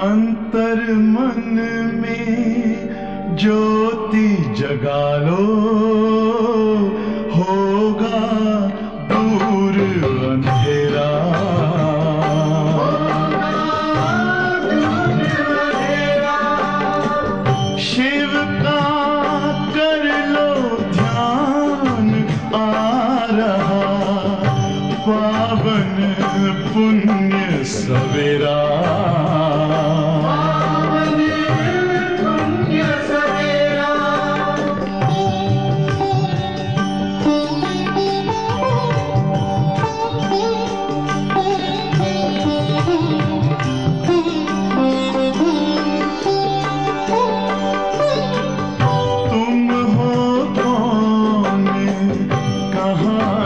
अंतर मन में ज्योति जगा लो, होगा दूर अंधेरा। शिव का कर लो ध्यान, आ रहा पावन पुण्य सवेरा।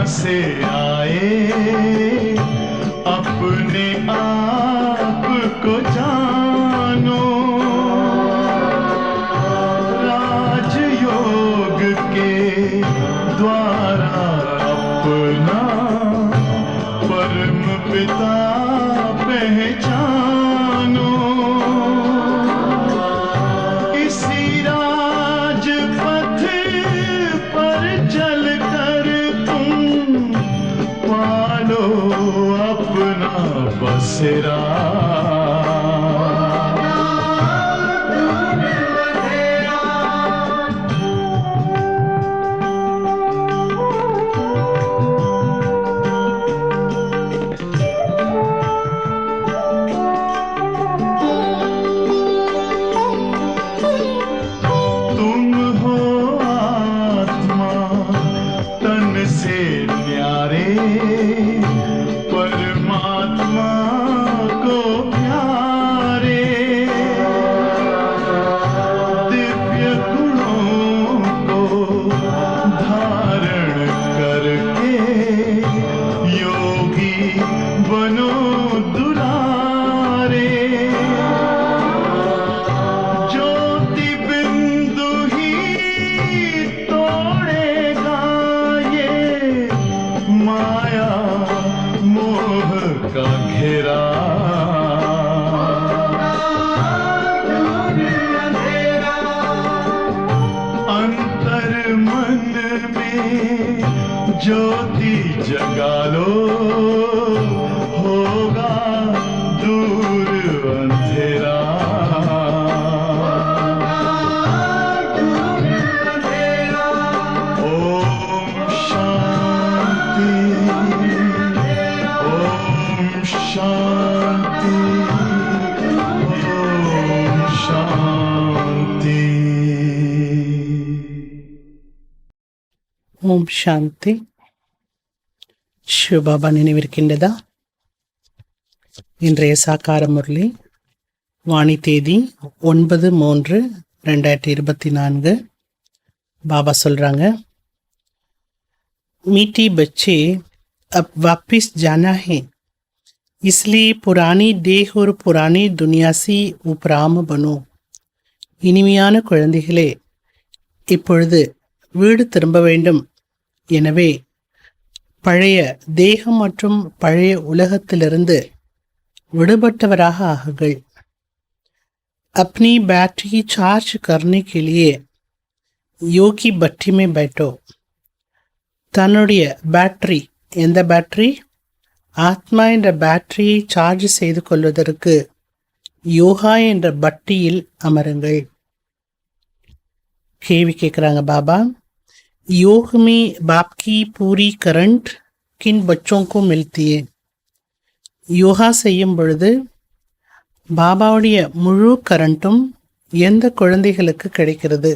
से आए अपने आप को जानो, राजयोग के द्वारा अपना परम पिता पहचानो। इसी राजपथ पर चलकर पालो अपना बसेरा। तुम हो आत्मा तन से न्यारे, परमात्मा को प्यारे। दिव्य गुणों को धारण करके योगी बनो दुलारे। ज्योति बिंदु ही तोड़ेगा ये माया मोह का घेरा। अंतर मन में ज्योति जगा लो, होगा दूर अंधेरा। ओम शांति, ओम शांति, ओम शांति। ஓம் சாந்தி. சிவபாபா நினைவிருக்கின்றதா? இன்றைய சாக்கார முரளி வாணி தேதி 9/3/2024. பாபா சொல்றாங்க, मीठी बच्चे अब वापिस जाना है, इसलिए पुरानी देह और पुरानी दुनिया से उपराम बनो. இனிமையான குழந்தைகளே, இப்பொழுது வீடு திரும்ப வேண்டும். எனவே பழைய தேகம் மற்றும் பழைய உலகத்திலிருந்து விடுபட்டவராக ஆகுங்கள். अपनी बैटरी चार्ज करने के लिए योगी भट्टी में बैठो. தன்னுடைய பேட்டரி, எந்த பேட்டரி? ஆத்மா என்ற பேட்டரியை சார்ஜ் செய்து கொள்வதற்கு யோகா என்ற பட்டியில் அமருங்கள். கேள்வி கேட்குறாங்க பாபா, योग में बाप की पूरी करंट किन बच्चों को मिलती है? யோகா செய்யும் பொழுது பாபாவுடைய முழு கரண்ட்டும் எந்த குழந்தைகளுக்கு கிடைக்கிறது?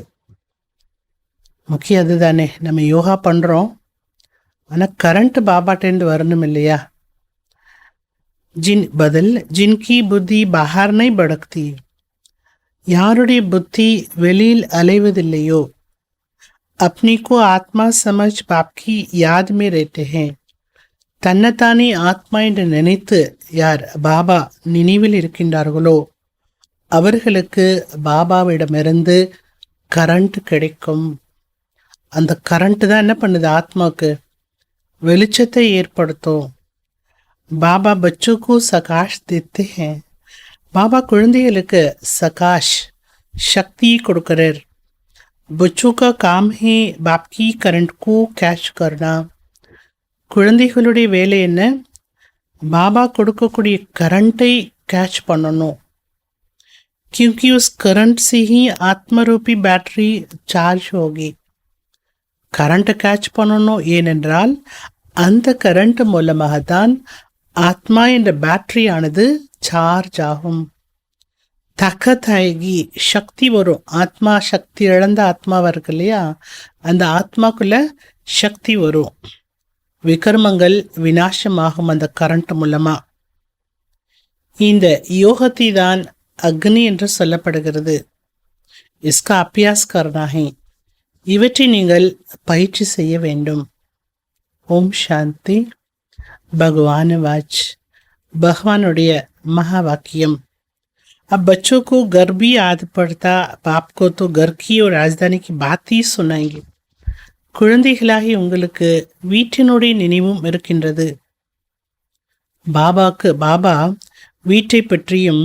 முக்கியம் அதுதானே. நம்ம யோகா பண்ணுறோம், ஆனால் கரண்ட் பாபாட்டேந்து வரணும் இல்லையா? जिनकी बुद्धि बाहर नहीं भड़कती, யாருடைய புத்தி வெளியில் அலைவதில்லையோ, अपनी को आत्मा समझ बाप की याद में रहते हैं, தன்னைத்தானே ஆத்மா என்று நினைத்து யார் பாபா நினைவில் இருக்கின்றார்களோ அவர்களுக்கு பாபாவிடமிருந்து கரண்ட் கிடைக்கும். அந்த கரண்ட் தான் என்ன பண்ணுது? ஆத்மாவுக்கு வெளிச்சத்தை ஏற்படுத்தும். பாபா बच्चों को प्रकाश देते हैं, பாபா குழந்தைகளுக்கு சகாஷ் சக்தி கொடுக்கிறார். बच्चों का काम है बाप की करंट को कैच करना. குழந்தைகளுடைய வேலை என்ன? பாபா கொடுக்கக்கூடிய கரண்ட்டை கேட்ச் பண்ணணும். क्योंकि उस करंट से ही ஆத்மரூபி பேட்டரி சார்ஜ் होगी. கரண்ட்டை கேட்ச் பண்ணணும். ஏனென்றால் அந்த கரண்ட் மூலமாகத்தான் ஆத்மா என்ற பேட்டரியானது சார்ஜ் ஆகும். தக்கத்தாயகி சக்தி வரும். ஆத்மா சக்தி இழந்த ஆத்மாவா இருக்கு இல்லையா, அந்த ஆத்மாக்குள்ள சக்தி வரும். விகர்மங்கள் விநாசமாகும் அந்த கரண்ட் மூலமா. இந்த யோகத்தை தான் அக்னி என்று சொல்லப்படுகிறது. இஸ்கா அபியாஸ் கர்னாகி, இவற்றை நீங்கள் பயிற்சி செய்ய வேண்டும். ஓம் சாந்தி. பகவான் வாச், பகவானுடைய மகா வாக்கியம். अब बच्चों को घर भी याद पड़ता, बाप को तो घर की और राजधानी की बात ही सुनाएंगे. குழந்தைகளாகி உங்களுக்கு வீட்டினுடைய நினைவும் இருக்கின்றது. பாபா வீட்டை பற்றியும்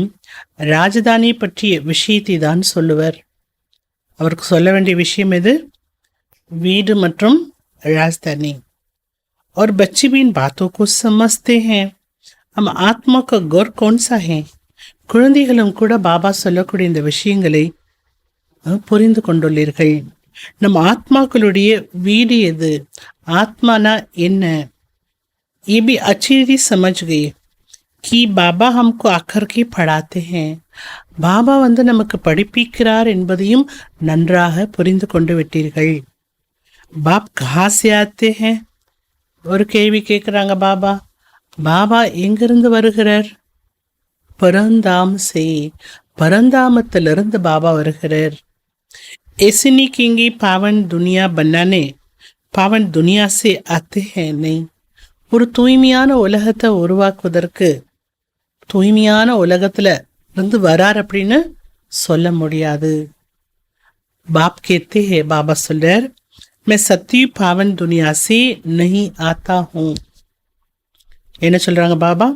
ராஜதானி பற்றிய விஷயத்தை தான் சொல்லுவர். அவருக்கு சொல்ல வேண்டிய விஷயம் எது? வீடு மற்றும் ராஜதானி. और बच्चे भी इन बातों को समझते हैं. हम आत्मा का घर कौन सा है? குழந்தைகளும் கூட பாபா சொல்லக்கூடிய இந்த விஷயங்களை புரிந்து கொண்டுள்ளீர்கள். நம் ஆத்மாக்களுடைய வீடு எது? ஆத்மானா என்ன? ये भी अच्छी रीति समझ गए कि बाबा हमको आकर के पढ़ाते हैं. பாபா நமக்கு படிப்பிக்கிறார் என்பதையும் நன்றாக புரிந்து கொண்டு விட்டீர்கள். பாப் கஹா से आते हैं? ஒரு கேள்வி கேட்குறாங்க. பாபா எங்கிருந்து வருகிறார்? பரந்தாம் சே, பரந்தாமத்திலிருந்து பாபா வருகிறார். ऐसे नहीं कहेंगे पावन दुनिया बनाने, पावन दुनिया से आते हैं. नहीं, ஒரு தூய்மையான உலகத்தை உருவாக்குவதற்கு தூய்மையான உலகத்துல இருந்து வரார் அப்படின்னு சொல்ல முடியாது. பாப் கேते हैं, பாபா சொல்றார், मैं सत्य पावन दुनिया से नहीं आता हूँ. என்ன சொல்றாங்க பாபா?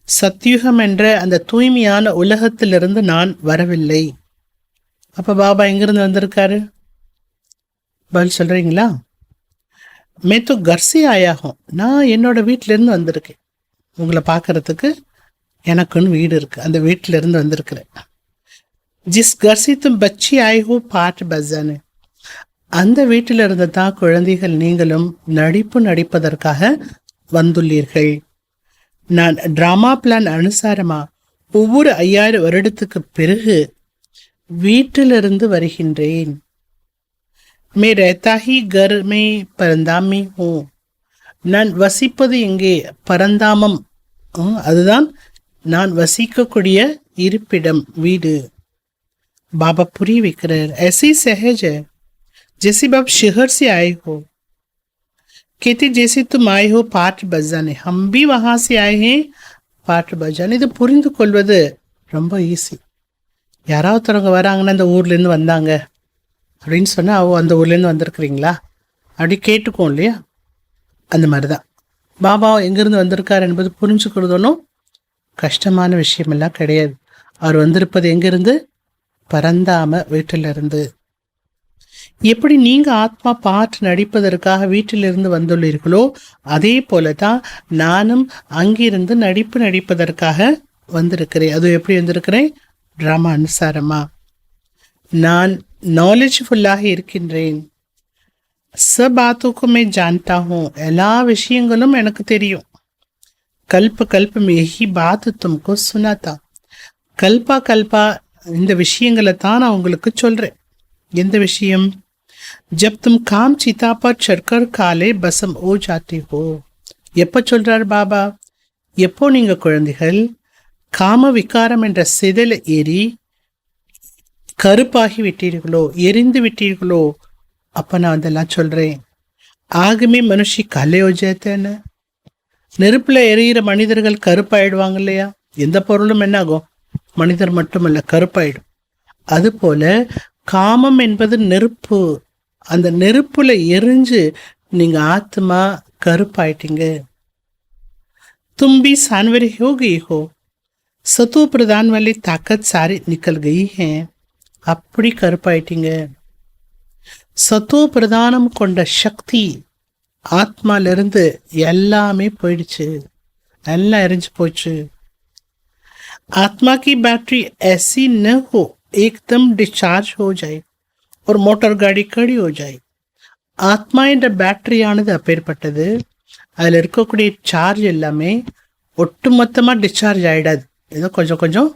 சத்யுகம் என்ற அந்த தூய்மையான உலகத்திலிருந்து நான் வரவில்லை. அப்ப பாபா எங்கிருந்து வந்திருக்காரு? பதில் சொல்றீங்களா? மே தோ கர் சே ஆயா ஹூம், நான் என்னோட வீட்டிலேருந்து வந்திருக்கேன். உங்களை பார்க்கறதுக்கு எனக்குன்னு வீடு இருக்கு, அந்த வீட்டிலேருந்து வந்திருக்கிறேன். ஜிஸ் கர் சே தும் பச்சி ஆய் ஹோ பாட் பஜானே, அந்த வீட்டிலிருந்து தான் குழந்தைகள் நீங்களும் நடிப்பு நடிப்பதற்காக வந்துள்ளீர்கள். நான் டிராமா பிளான் அனுசாரமா ஒவ்வொரு 5000 வருடத்துக்கு பிறகு வீட்டிலிருந்து வருகின்றேன். மே रहता ही घर में परंदाम में हूँ, நான் வசிப்பது எங்கே? பரந்தாமம், அதுதான் நான் வசிக்கக்கூடிய இருப்பிடம், வீடு. பாபா புரிய வைக்கிறார். ऐसे सहज है जैसे आप शहर से आए हो. कहते जैसे तुम आए हो पाठ बजाने, हम भी वहां से आए हैं पाठ बजाने. இது புரிந்து கொள்வது ரொம்ப ஈஸி. யாராவது ஒருத்தவங்க வராங்கன்னா இந்த ஊர்லேருந்து வந்தாங்க அப்படின்னு சொன்னால், அந்த ஊர்லேருந்து வந்திருக்கிறீங்களா அப்படி கேட்டுக்கோம் இல்லையா? அந்த மாதிரி தான் பாபா எங்கேருந்து வந்திருக்கார் என்பது புரிஞ்சுக்கிறதுனும் கஷ்டமான விஷயமெல்லாம் கிடையாது. அவர் வந்திருப்பது எங்கேருந்து? பரந்தாம வீட்டிலிருந்து. எப்படி நீங்க ஆத்மா பாட்டு நடிப்பதற்காக வீட்டிலிருந்து வந்துள்ளீர்களோ, அதே போலதான் நானும் அங்கிருந்து நடிப்பு நடிப்பதற்காக வந்திருக்கிறேன். அது எப்படி வந்திருக்கிறேன்? டிராமா அனுசாரமா. நான் நாலேஜ்ஃபுல்லாக இருக்கின்றேன். सब बातों को मैं जानता हूँ, எல்லா விஷயங்களும் எனக்கு தெரியும். கல்ப கல்ப में यही बात तुमको सुनाता, கல்பா கல்பா இந்த விஷயங்களை தான் நான் உங்களுக்கு சொல்றேன். எந்த விஷயம்? जब तुम काम चिता पर चढ़कर काले बसम हो जाते हो. எப்போ சொல்றார் பாபா? எப்போ நீங்க குழந்தைகள் காம விகாரம் என்ற சிதல ஏறி கருப்பாகி விட்டீர்களோ, எரிந்து விட்டீர்களோ, அப்ப நான் அதெல்லாம் சொல்றேன். ஆகமே மனுஷி கலை ஓஜேத்தேன்னு, நெருப்புல எரியிற மனிதர்கள் கருப்பாயிடுவாங்க இல்லையா? எந்த பொருளும் என்ன ஆகும்? மனிதர் மட்டுமல்ல, கருப்பாயிடும். அதுபோல காமம் என்பது நெருப்பு. அந்த நெருப்புல எரிஞ்சு நீங்க ஆத்மா கருப்பாயிட்டீங்க. தும்பி சான்வரி ஹோ கி ஹோ, सतो प्रधान वाली ताकत सारी निकल गई है. அப்படி கருப்பாயிட்டீங்க. சத்தோ பிரதானம் கொண்ட சக்தி ஆத்மாலிருந்து எல்லாமே போயிடுச்சு, எல்லாம் எரிஞ்சு போச்சு. आत्मा की बैटरी ऐसी न हो एकदम डिस्चार्ज हो जाए और मोटर गाड़ी खड़ी हो जाए. ஆத்மா என்ற பேட்டரியானது அப்பேற்பட்டது. அதில் இருக்கக்கூடிய சார்ஜ் எல்லாமே ஒட்டுமொத்தமாக டிஸ்சார்ஜ் ஆகிடாது. ஏதோ கொஞ்சம் கொஞ்சம்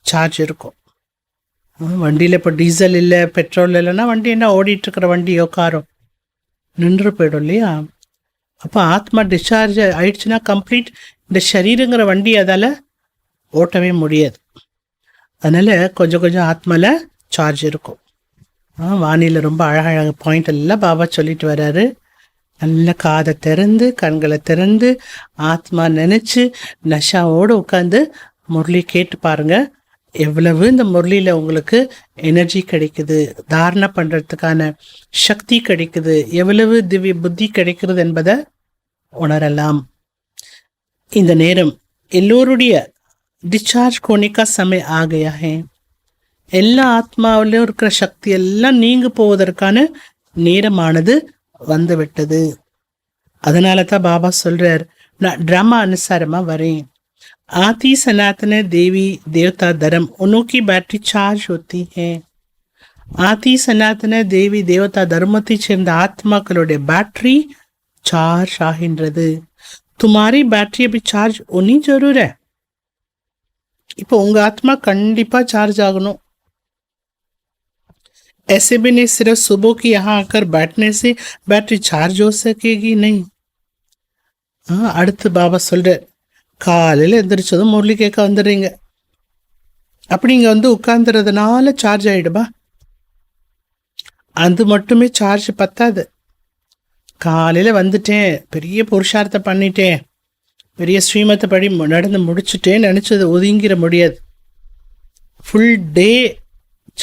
சார்ஜ் இருக்கும். வண்டியில் இப்போ டீசல் இல்லை, பெட்ரோல் இல்லைன்னா வண்டி என்ன ஓடிட்டுருக்கிற வண்டியோ காரோ நின்று போயிடும் இல்லையா? அப்போ ஆத்மா டிஸ்சார்ஜ் ஆயிடுச்சுன்னா கம்ப்ளீட் இந்த சரீரங்கிற வண்டி அதால் ஓட்டவே முடியாது. அதனால் கொஞ்சம் கொஞ்சம் ஆத்மாவில் சார்ஜ் இருக்கும். வானிலை ரொம்ப அழகழக பாயிண்ட் எல்லாம் பாபா சொல்லிட்டு வர்றாரு. நல்ல காதை திறந்து கண்களை திறந்து ஆத்மா நினச்சி நஷாவோடு உட்காந்து முரளி கேட்டு பாருங்கள். எவ்வளவு இந்த முரளியில் உங்களுக்கு எனர்ஜி கிடைக்குது, தாரணை பண்ணுறதுக்கான சக்தி கிடைக்குது, எவ்வளவு திவ்ய புத்தி கிடைக்கிறது என்பதை உணரலாம். இந்த நேரம் எல்லோருடைய டிஸ்சார்ஜ் கோனிக்கா சமய ஆ கயா ஹே. எல்லா ஆத்மாவிலும் இருக்கிற சக்தி எல்லாம் நீங்க போவதற்கான நேரமானது வந்துவிட்டது. அதனால தான் பாபா சொல்றார், நான் ட்ராமா அனுசாரமா வரேன். आती सनातन देवी देवता धर्म उन्हों की बैटरी चार्ज होती है. आती सनातन देवी देवता धर्मத்தை சேர்ந்த ஆத்மாக்களுடைய பேட்டரி சார்ஜ் ஆகின்றது. तुम्हारी बैटरी अभी चार्ज होनी जरूर है. இப்போ உங்க ஆத்மா கண்டிப்பா சார்ஜ் ஆகணும். ऐसे भी नहीं सिर्फ सुबह की यहाँ आकर बैठने से बैटरी चार्ज हो सकेगी नहीं. அடுத்து பாபா சொல்ற, காலையில் எந்திரிச்சதும் முரளி கேட்க வந்துடுறீங்க, அப்படி இங்கே வந்து உட்கார்ந்துறதுனால சார்ஜ் ஆகிடுமா? அது மட்டுமே சார்ஜ் பத்தாது. காலையில் வந்துட்டேன், பெரிய புருஷார்த்தம் பண்ணிட்டேன், பெரிய ஸ்ரீமத்தை படி நடந்து முடிச்சுட்டேன்னு நினச்சது ஒதுங்கிற முடியாது. ஃபுல் டே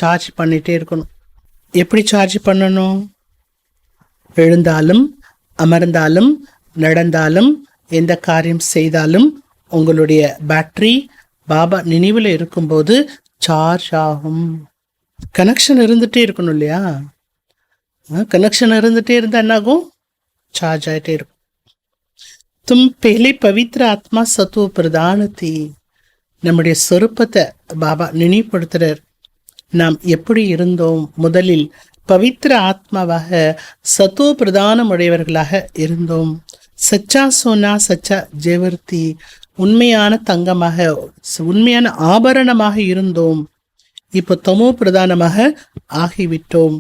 சார்ஜ் பண்ணிகிட்டே இருக்கணும். எப்படி சார்ஜ் பண்ணணும்? எழுந்தாலும் அமர்ந்தாலும் நடந்தாலும் எந்த காரியம் செய்தாலும் உங்களுடைய பேட்டரி பாபா நினைவில் இருக்கும்போது சார்ஜ் ஆகும். கனெக்ஷன் இருந்துகிட்டே இருக்கணும் இல்லையா? கனெக்ஷன் இருந்துகிட்டே இருந்தால் என்னாகும்? சார்ஜ் ஆகிட்டே இருக்கும். தும் பெஹ்லே பவித்ர ஆத்மா சத்துவ பிரதானத்தி. நம்முடைய சொரூபத்தை பாபா நினைவுபடுத்துகிறார். நாம் எப்படி இருந்தோம்? முதலில் பவித்ர ஆத்மாவாக சத்துவ பிரதானம் உடையவர்களாக இருந்தோம். சச்சா சோனா சச்சா ஜெவர்த்தி, உண்மையான தங்கமாக உண்மையான ஆபரணமாக இருந்தோம். இப்போ தமோ பிரதானமாக ஆகிவிட்டோம்.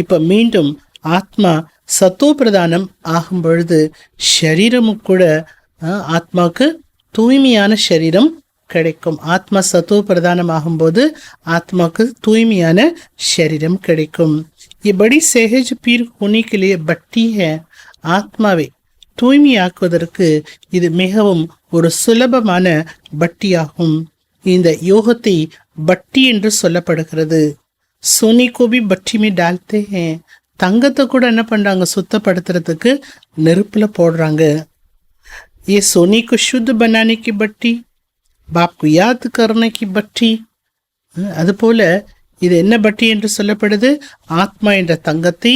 இப்போ மீண்டும் ஆத்மா சத்தோ பிரதானம் ஆகும் பொழுது ஷரீரமும் கூட ஆத்மாவுக்கு தூய்மையான ஷரீரம் கிடைக்கும். ஆத்மா சத்தோ பிரதானம் ஆகும்போது ஆத்மாவுக்கு தூய்மையான ஷரீரம் கிடைக்கும். ये बड़ी सहज पीर होने के लिए बट्टी है. ஆத்மாவை தூய்மையாக்குவதற்கு இது மிகவும் ஒரு சுலபமான பட்டியாகும். இந்த யோகத்தை பட்டி என்று சொல்லப்படுகிறது. சோனி கோபி பட்டி மே டால்தே ஹே. தங்கத்தை கூட என்ன பண்றாங்க? சுத்தப்படுத்துறதுக்கு நெருப்புல போடுறாங்க. ये सोनी को शुद्ध बनाने की बट्टी, बाप को याद करने की बट्टी. அதுபோல இது என்ன பட்டி என்று சொல்லப்படுது? ஆத்மா என்ற தங்கத்தை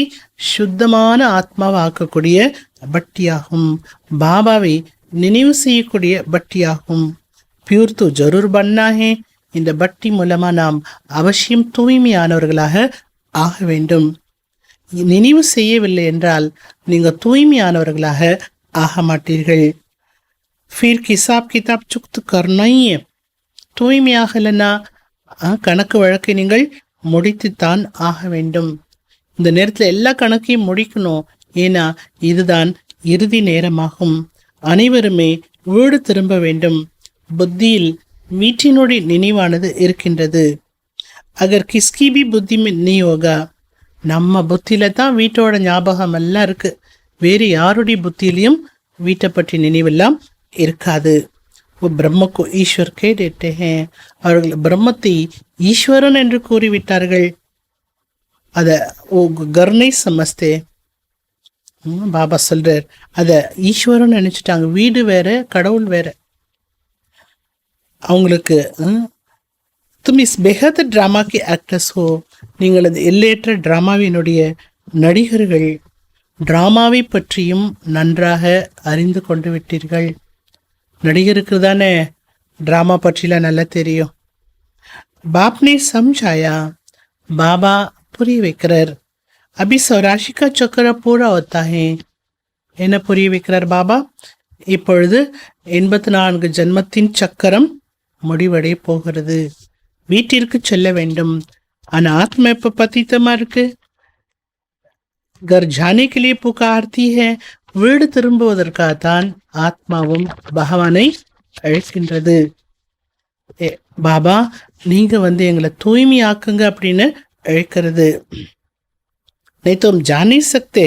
சுத்தமான ஆத்மாவை ஆக்கக்கூடிய பட்டியாகும். பாபாவை நினைவு செய்யக்கூடிய பட்டியாகும். பியூர் து ஜரூர் பன்னா ஹே. இந்த பட்டி மூலமா நாம் அவசியம் தூய்மையானவர்களாக ஆக வேண்டும். நினைவு செய்யவில்லை என்றால் நீங்கள் தூய்மையானவர்களாக ஆக மாட்டீர்கள். ஃபிர் கிசாப் கிதாப் சுக்து கர்ணையே. தூய்மையாகலைன்னா கணக்கு வழக்கை நீங்கள் முடித்துத்தான் ஆக வேண்டும். இந்த நேரத்தில் எல்லா கணக்கையும் முடிக்கணும். ஏன்னா இதுதான் இறுதி நேரமாகும். அனைவருமே வீடு திரும்ப வேண்டும். புத்தியில் வீட்டினுடைய நினைவானது இருக்கின்றது. அகர் கிஸ்கி பி புத்தி நீ யோகா. நம்ம புத்தியில தான் வீட்டோட ஞாபகம் எல்லாம் இருக்கு. வேறு யாருடைய புத்தியிலையும் வீட்டை பற்றி நினைவெல்லாம் இருக்காது. பிரம்ம கோ ஈஸ்வர் கே தேட்டே ஹே. அவர்கள் பிரம்மத்தை ஈஸ்வரன் என்று கூறிவிட்டார்கள். அதை கர்ணை சமஸ்தே. பாபா சொல்றார், அதை ஈஸ்வரன் நினைச்சிட்டாங்க. வீடு வேற, கடவுள் வேற. அவங்களுக்கு तुम इस बेहद ड्रामा के एक्टर्स हो, நீங்கள் அது எல்லையற்ற டிராமாவினுடைய நடிகர்கள். டிராமாவை பற்றியும் நன்றாக அறிந்து கொண்டு விட்டீர்கள். நடிகருக்கு தானே ड्रामा பற்றிலாம் நல்லா தெரியும். बाप ने समझाया, बाबा புரிய வைக்கிறார். अभी सौराशि का चक्र पूरा होता है. என்ன புரிய வைக்கிறார் பாபா? இப்பொழுது 84 ஜன்மத்தின் சக்கரம் முடிவடைய போகிறது. வீட்டிற்கு செல்ல வேண்டும். ஆனால் ஆத்மா இப்ப பத்தித்தமா இருக்கு. घर जाने के लिए पुकारती है. வீடு திரும்புவதற்காகத்தான் ஆத்மாவும் பகவானை அழைக்கின்றது. பாபா நீங்க எங்களை தூய்மையாக்குங்க அப்படின்னு அழைக்கிறது. नहीं तो हम जान नहीं सकते.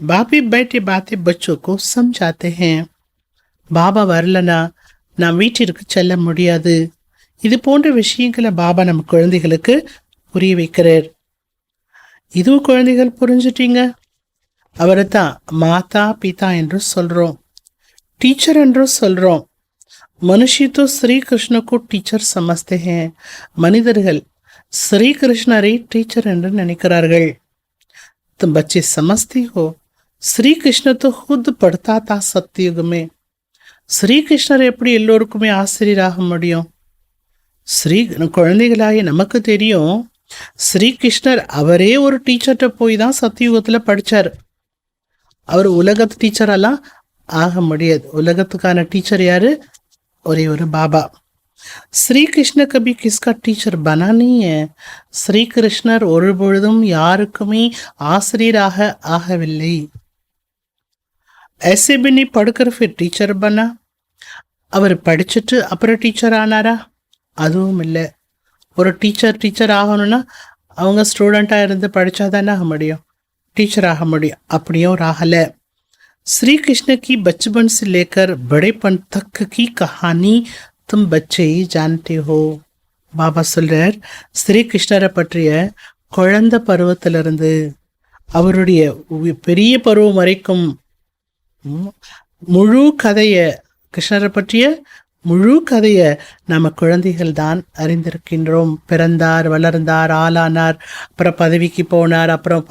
बाप ही बैठे बातें बच्चों को समझाते हैं. பாபா வரலனா நாம் வீட்டிற்கு செல்ல முடியாது. இது போன்ற விஷயங்களை பாபா நம்ம குழந்தைகளுக்கு புரிய வைக்கிறார். இதுவும் குழந்தைகள் புரிஞ்சுட்டீங்க. அவரை தான் மாதா பிதா என்று சொல்றோம், டீச்சர் என்று சொல்றோம். மனுஷி तो श्री कृष्ण को टीचर समझते हैं. மனிதர்கள் ஸ்ரீ கிருஷ்ணரை டீச்சர் என்று நினைக்கிறார்கள். तुम बच्चे समझती हो, श्री कृष्ण तो खुद पढ़ता था सत्युग में. ஸ்ரீ கிருஷ்ணர் எப்படி எல்லோருக்குமே ஆசிரியராக முடியும்? குழந்தைகளாகி நமக்கு தெரியும் ஸ்ரீகிருஷ்ணர் அவரே ஒரு டீச்சர்கிட்ட போய் தான் சத்தியுகத்தில் படித்தார். அவர் உலகத்து டீச்சரெல்லாம் ஆக முடியாது. உலகத்துக்கான டீச்சர் யாரு? ஒரே ஒரு பாபா. श्री कृष्ण कभी किसका टीचर बना नहीं है. श्री कृष्णர் ஒரு பொழுதும் யாருக்குமே ஆசிரியராக ஆகவில்லை. ऐसे भी नहीं पढ़कर फिर टीचर बना. அவர் படிச்சுட்டு அப்புறம் டீச்சர் ஆனாரா? அதுவும் இல்லை. ஒரு டீச்சர் ஆகணும்னா அவங்க ஸ்டூடெண்ட்டாக இருந்து படித்தா தானே ஆக முடியும், டீச்சர் ஆக முடியும். அப்படியும் ஆகலை. श्री कृष्ण की बचपन से लेकर बड़ेपन तक की कहानी तुम बच्चे ही जानते हो. பாபா சொல்றார், ஸ்ரீ கிருஷ்ணரை பற்றிய குழந்தை பருவத்திலிருந்து அவருடைய பெரிய பருவம் வரைக்கும் முழு கதையை, கிருஷ்ணரை பற்றிய முழு கதையை நம்ம குழந்தைகள் தான் அறிந்திருக்கின்றோம். பிறந்தார், வளர்ந்தார், ஆளானார், அப்புறம் பதவிக்கு போனார், அப்புறம்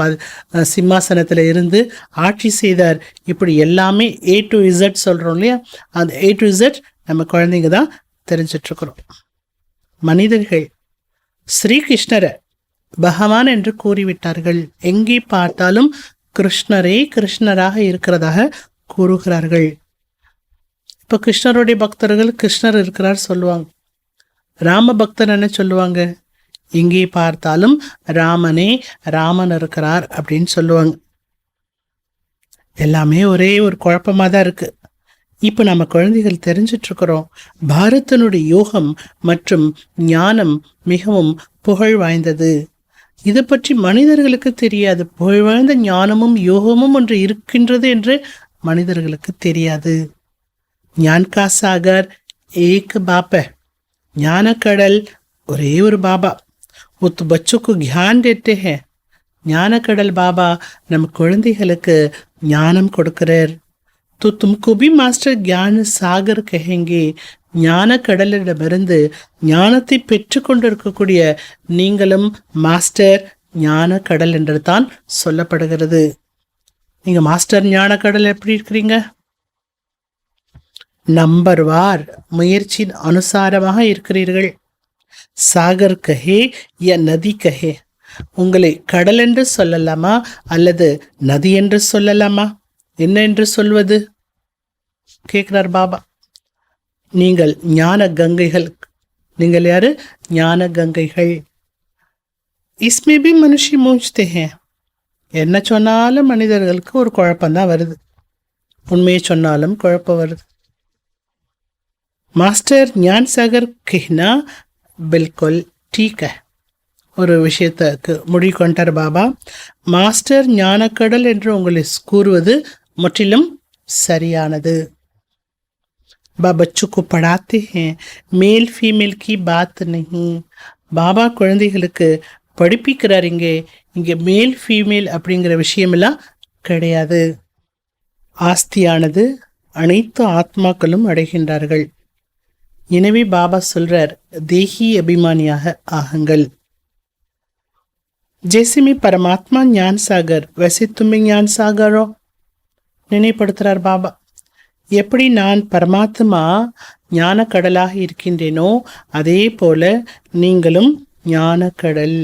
சிம்மாசனத்தில் இருந்து ஆட்சி செய்தார். இப்படி எல்லாமே A to Z சொல்கிறோம் இல்லையா? அந்த A to Z நம்ம குழந்தைங்க தான் தெரிஞ்சிட்ருக்கிறோம். மனிதர்கள் ஸ்ரீகிருஷ்ணரை பகவான் என்று கூறிவிட்டார்கள். எங்கே பார்த்தாலும் கிருஷ்ணரே கிருஷ்ணராக இருக்கிறதாக கூறுகிறார்கள். இப்போ கிருஷ்ணருடைய பக்தர்கள் கிருஷ்ணர் இருக்கிறார் சொல்லுவாங்க. ராம பக்தர் என்ன சொல்லுவாங்க? எங்கே பார்த்தாலும் ராமனே ராமன் இருக்கிறார் அப்படின்னு சொல்லுவாங்க. எல்லாமே ஒரே ஒரு குழப்பமாக தான் இருக்கு. இப்போ நம்ம குழந்தைகள் தெரிஞ்சிட்ருக்கிறோம், பாரதனுடைய யோகம் மற்றும் ஞானம் மிகவும் புகழ் வாய்ந்தது. இதை பற்றி மனிதர்களுக்கு தெரியாது. புகழ் வாய்ந்த ஞானமும் யோகமும் ஒன்று இருக்கின்றது என்று மனிதர்களுக்கு தெரியாது. ஞான் கா சாகர் ஏக் பாப் है. ஞான கடல் ஒரே ஒரு பாபா. वो तो बच्चों को ज्ञान देते हैं. ஞான கடல் பாபா நம்ம குழந்தைகளுக்கு ஞானம் கொடுக்கிறார். तो तुमको भी मास्टर ज्ञान सागर कहेंगे. ஞான கடலிடமிருந்து ஞானத்தை பெற்று கொண்டிருக்கக்கூடிய நீங்களும் மாஸ்டர் ஞான கடல் என்று தான் சொல்லப்படுகிறது. நீங்க மாஸ்டர் ஞான கடல் எப்படி இருக்கிறீங்க? நம்பர் வார் முயற்சியின் அனுசாரமாக இருக்கிறீர்கள். சாகர் கஹே ய நதி கஹே. உங்களை கடல் என்று சொல்லலாமா அல்லது நதி என்று சொல்லலாமா? என்ன என்று சொல்வது கேட்கிறார் பாபா. நீங்கள் ஞான கங்கைகள். நீங்கள் யாரு? ஞான கங்கைகள். இஸ்மே பி மனுஷி மூஞ்ச்தே ஹே. என்ன சொன்னாலும் மனிதர்களுக்கு ஒரு குழப்பம்தான் வருது. உண்மையை சொன்னாலும் குழப்பம் வருது. மாஸ்டர் ஞான் சாகர் கிஹ்னா பில்குல் டீக் ஹை. ஒரு விஷயத்துக்கு முடிவு கொண்டார் பாபா. மாஸ்டர் ஞானக்கடல் என்று உங்களை கூறுவது முற்றிலும் சரியானது. बच्चों को पढ़ाते हैं, मेल फीमेल की बात नहीं. பாபா குழந்தைகளுக்கு படிப்பிக்கிறார். இங்கே மேல் ஃபீமேல் அப்படிங்கிற விஷயமெல்லாம் கிடையாது. ஆஸ்தியானது அனைத்து ஆத்மாக்களும் அடைகின்றார்கள். எனவே பாபா சொல்றார், தேகி அபிமானியாக ஆகுங்கள். जैसे मैं परमात्मा ज्ञान सागर वैसे तुम भी ज्ञान सागर हो. நினைப்படுத்துறார் பாபா. எப்படி நான் பரமாத்மா ஞான கடலாக இருக்கின்றேனோ அதே போல நீங்களும் ஞான கடல்.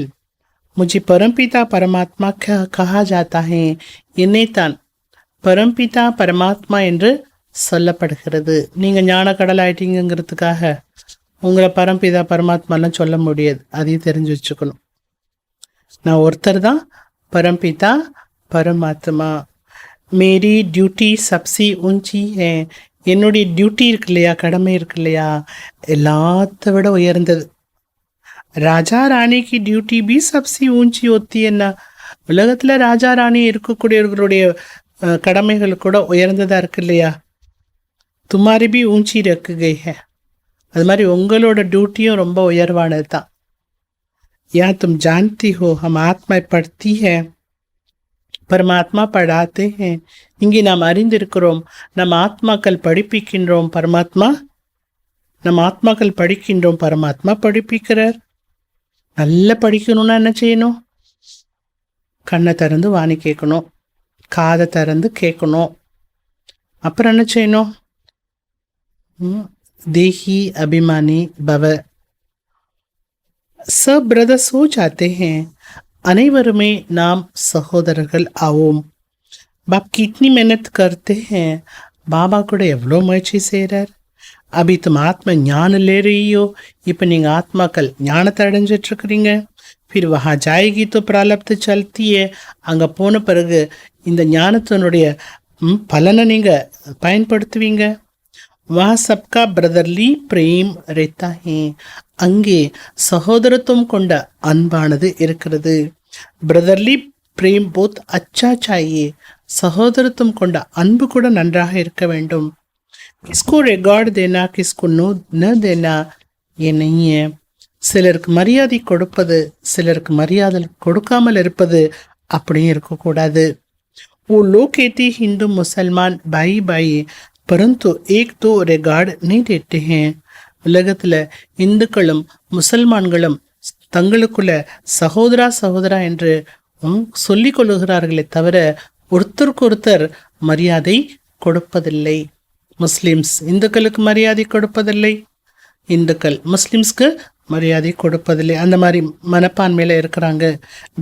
मुझे परमपिता परमात्मा कहा जाता है. என்னைத்தான் பரம்பிதா பரமாத்மா என்று சொல்லப்படுகிறது. நீங்க ஞான கடல் ஆயிட்டீங்கிறதுக்காக உங்களை பரம்பிதா பரமாத்மாலாம் சொல்ல முடியாது. அதையும் தெரிஞ்சு வச்சுக்கணும். நான் ஒருத்தர் தான் பரம்பிதா பரமாத்மா. மேரி டியூட்டி சப்சி ஊஞ்சி ஹே. என்னுடைய டியூட்டி இருக்கு இல்லையா, கடமை இருக்கு இல்லையா, எல்லாத்த விட உயர்ந்தது. ராஜா ராணிக்கு டியூட்டி பி சப்சி ஊஞ்சி ஒத்தி. என்ன உலகத்துல ராஜா ராணி இருக்கக்கூடியவர்களுடைய கடமைகள் கூட உயர்ந்ததா இருக்கு இல்லையா. துமாரி பி ஊஞ்சி ரக்கு கை ஹே. அது மாதிரி உங்களோட டியூட்டியும் ரொம்ப உயர்வானது தான். या तुम जानती हो हम आत्मा पढ़ती है பரமாத்மா படாத்தே ஹே. இங்கே நாம் அறிந்திருக்கிறோம், நம் ஆத்மாக்கள் படிப்பிக்கின்றோம். பரமாத்மா நம் ஆத்மாக்கள் படிக்கின்றோம், பரமாத்மா படிப்பிக்கிறார். நல்லா படிக்கணும்னா என்ன செய்யணும்? கண்ணை திறந்து வாணி கேட்கணும், காதை திறந்து கேட்கணும். அப்புறம் என்ன செய்யணும்? தேஹி அபிமானி பவ. सब ब्रदर्स हो जाते हैं. अनेवरुमे नाम सहोदरगल आओम. बाप कितनी मेहनत करते हैं. बाबा கூட எவ்வளோ முயற்சி செய்கிறார். அபி தும் ஆத்ம ஞான லே ரஹி हो. இப்போ நீங்கள் ஆத்மாக்கள் ஞானத்தை அடைஞ்சிட்டு இருக்கிறீங்க. फिर वहाँ जाएगी तो प्रारब्ध चलती है. அங்கே போன பிறகு இந்த ஞானத்தினுடைய பலனை நீங்கள் பயன்படுத்துவீங்க. वहाँ सबका ब्रदरली प्रेम रहता है. அங்கே சகோதரத்துவம் கொண்ட அன்பானது இருக்கிறது. பிரதர்லி பிரேம் போத் அச்சா சாயே. சகோதரத்துவம் கொண்ட அன்பு கூட நன்றாக இருக்க வேண்டும். கிஸ்கோ ரெகார்டு தேனா கிஸ்கோ ந தேனா ஏ நஹீ ஹை. சிலருக்கு மரியாதை கொடுப்பது, சிலருக்கு மரியாதை கொடுக்காமல் இருப்பது அப்படியும் இருக்கக்கூடாது. वो लोग कहते हिंदू मुसलमान भाई भाई परंतु एक तो रिगार्ड नहीं देते हैं. உலகத்தில் இந்துக்களும் முசல்மான்களும் தங்களுக்குள்ள சகோதரா சகோதரா என்று சொல்லிக் கொள்ளுகிறார்களே தவிர ஒருத்தருக்கு ஒருத்தர் மரியாதை கொடுப்பதில்லை. முஸ்லிம்ஸ் இந்துக்களுக்கு மரியாதை கொடுப்பதில்லை, இந்துக்கள் முஸ்லிம்ஸ்க்கு மரியாதை கொடுப்பதில்லை. அந்த மாதிரி மனப்பான்மையில் இருக்கிறாங்க.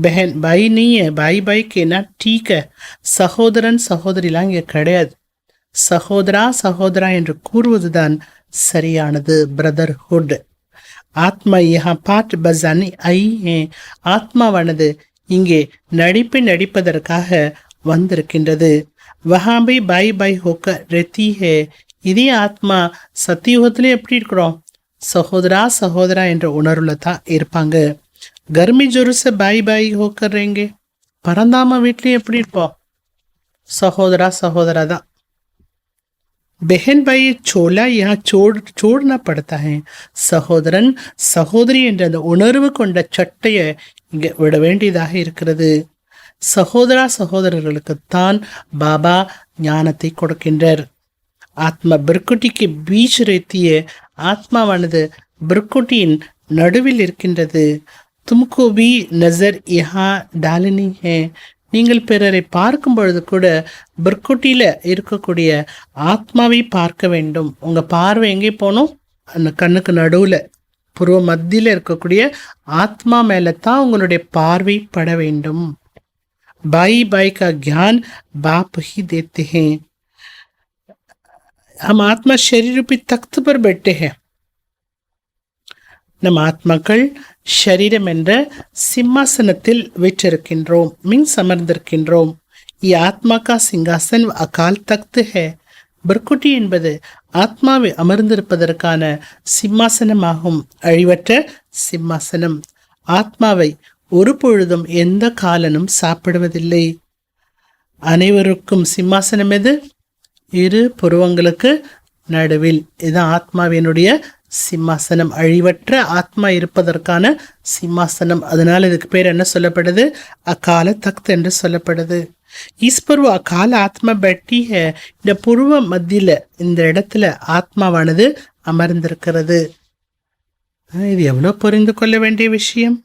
பெஹன் பாய் நீ பாய் பாய் கேனா டீக்க. சகோதரன் சகோதரிலாம் இங்கே கிடையாது. சகோதரா சகோதரா என்று கூறுவதுதான் சரியானது. பிரதர்ஹுட். ஆத்மா யஹா பாட் பஜானி ஐ ஹே. ஆத்மாவானது இங்கே நடிப்பை நடிப்பதற்காக வந்திருக்கின்றது. வஹாபை பாய் பாய் ஹோக்க ரெத்தி ஹே. இதே ஆத்மா சத்தியுகத்திலே எப்படி இருக்கிறோம்? சகோதரா சகோதரா என்ற உணர்வுல தான் இருப்பாங்க. கர்மி ஜொருச பாய் பாய் ஹோக்கறேங்க. பரந்தாம வீட்லேயும் எப்படி இருப்போம்? சகோதரா சகோதரா தான். बहन भाई छोला यहाँ छोड़ना पड़ता है. சகோதரன் சகோதரி என்ற அந்த உணர்வு கொண்ட சட்டையை இங்கே விட வேண்டியதாக இருக்கிறது. சகோதரா சகோதரர்களுக்குத்தான் பாபா ஞானத்தை கொடுக்கின்றார். ஆத்மா பிர்குட்டிக்கு பீச் ரேத்திய. ஆத்மாவானது பிர்குட்டியின் நடுவில் இருக்கின்றது. தும்கோ பி நசர் யஹா டாலினி ஹே. நீங்கள் பிறரை பார்க்கும் பொழுது கூட பிர்குட்டியில் இருக்கக்கூடிய ஆத்மாவை பார்க்க வேண்டும். உங்கள் பார்வை எங்கே போகணும்? அந்த கண்ணுக்கு நடுவில் புருவ மத்தியில் இருக்கக்கூடிய ஆத்மா மேலே தான் உங்களுடைய பார்வை பட வேண்டும். பாய் பாய் கா ज्ञान बाप ही देते हैं. हम आत्मा शरीर रूपी तख्त पर बैठे हैं. நம் ஆத்மாக்கள் ஷரீரம் என்ற சிம்மாசனத்தில் வீற்றிருக்கின்றோம், மின் சமர்ந்திருக்கின்றோம். ஆத்மா கா சிங்காசன் அகால் தக்து ஹே. பிர்குட்டி என்பது ஆத்மாவை அமர்ந்திருப்பதற்கான சிம்மாசனமாகும், அழிவற்ற சிம்மாசனம். ஆத்மாவை ஒரு பொழுதும் எந்த காலனும் சாப்பிடுவதில்லை. அனைவருக்கும் சிம்மாசனம் எது? இரு புருவங்களுக்கு நடுவில். இதுதான் ஆத்மாவினுடைய சிம்மாசனம், அழிவற்ற ஆத்மா இருப்பதற்கான சிம்மாசனம். அதனால் இதுக்கு பேர் என்ன சொல்லப்படுது? அகால தக்த் என்று சொல்லப்படுது. ஈஸ்வரு அகால ஆத்மா பெட்டி ஹே. இந்த புருவ மத்தியில் இந்த இடத்துல ஆத்மாவானது அமர்ந்திருக்கிறது. இது எவ்வளோ புரிந்து கொள்ள வேண்டிய விஷயம்.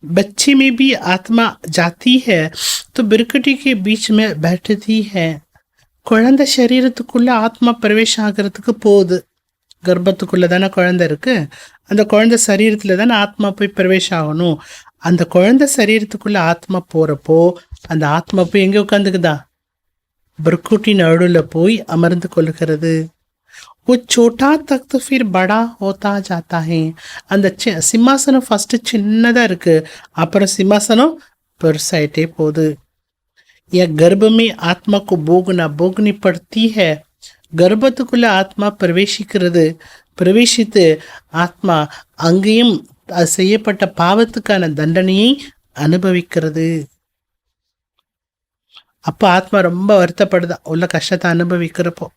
बच्ची में भी आत्मा जाती है तो बिरकटी के बीच में बैठती है. குழந்தை சரீரத்துக்குள்ள ஆத்மா பிரவேசம் ஆகிறதுக்கு போகுது. கர்ப்பத்துக்குள்ள தானே குழந்தை இருக்கு. அந்த குழந்தை சரீரத்துல தானே ஆத்மா போய் பிரவேசம் ஆகணும். அந்த குழந்தை சரீரத்துக்குள்ள ஆத்மா போறப்போ அந்த ஆத்மா போய் எங்கே உட்காந்துக்குதா? பிருக்குட்டி நடுவில் போய் அமர்ந்து கொள்கிறது. वो छोटा तख्त फिर बड़ा होता जाता है. அந்த சிம்மாசனம் ஃபர்ஸ்ட் சின்னதா இருக்கு, அப்புறம் சிம்மாசனம் பெருசாயிட்டே போகுது. या गर्भ में आत्मा को भोगनी पड़ती है. கர்ப்பத்துக்குள்ள ஆத்மா பிரவேசிக்கிறது. பிரவேசித்து ஆத்மா அங்கேயும் செய்யப்பட்ட பாவத்துக்கான தண்டனையை அனுபவிக்கிறது. அப்போ ஆத்மா ரொம்ப வருத்தப்படுதா உள்ள கஷ்டத்தை அனுபவிக்கிறப்போ.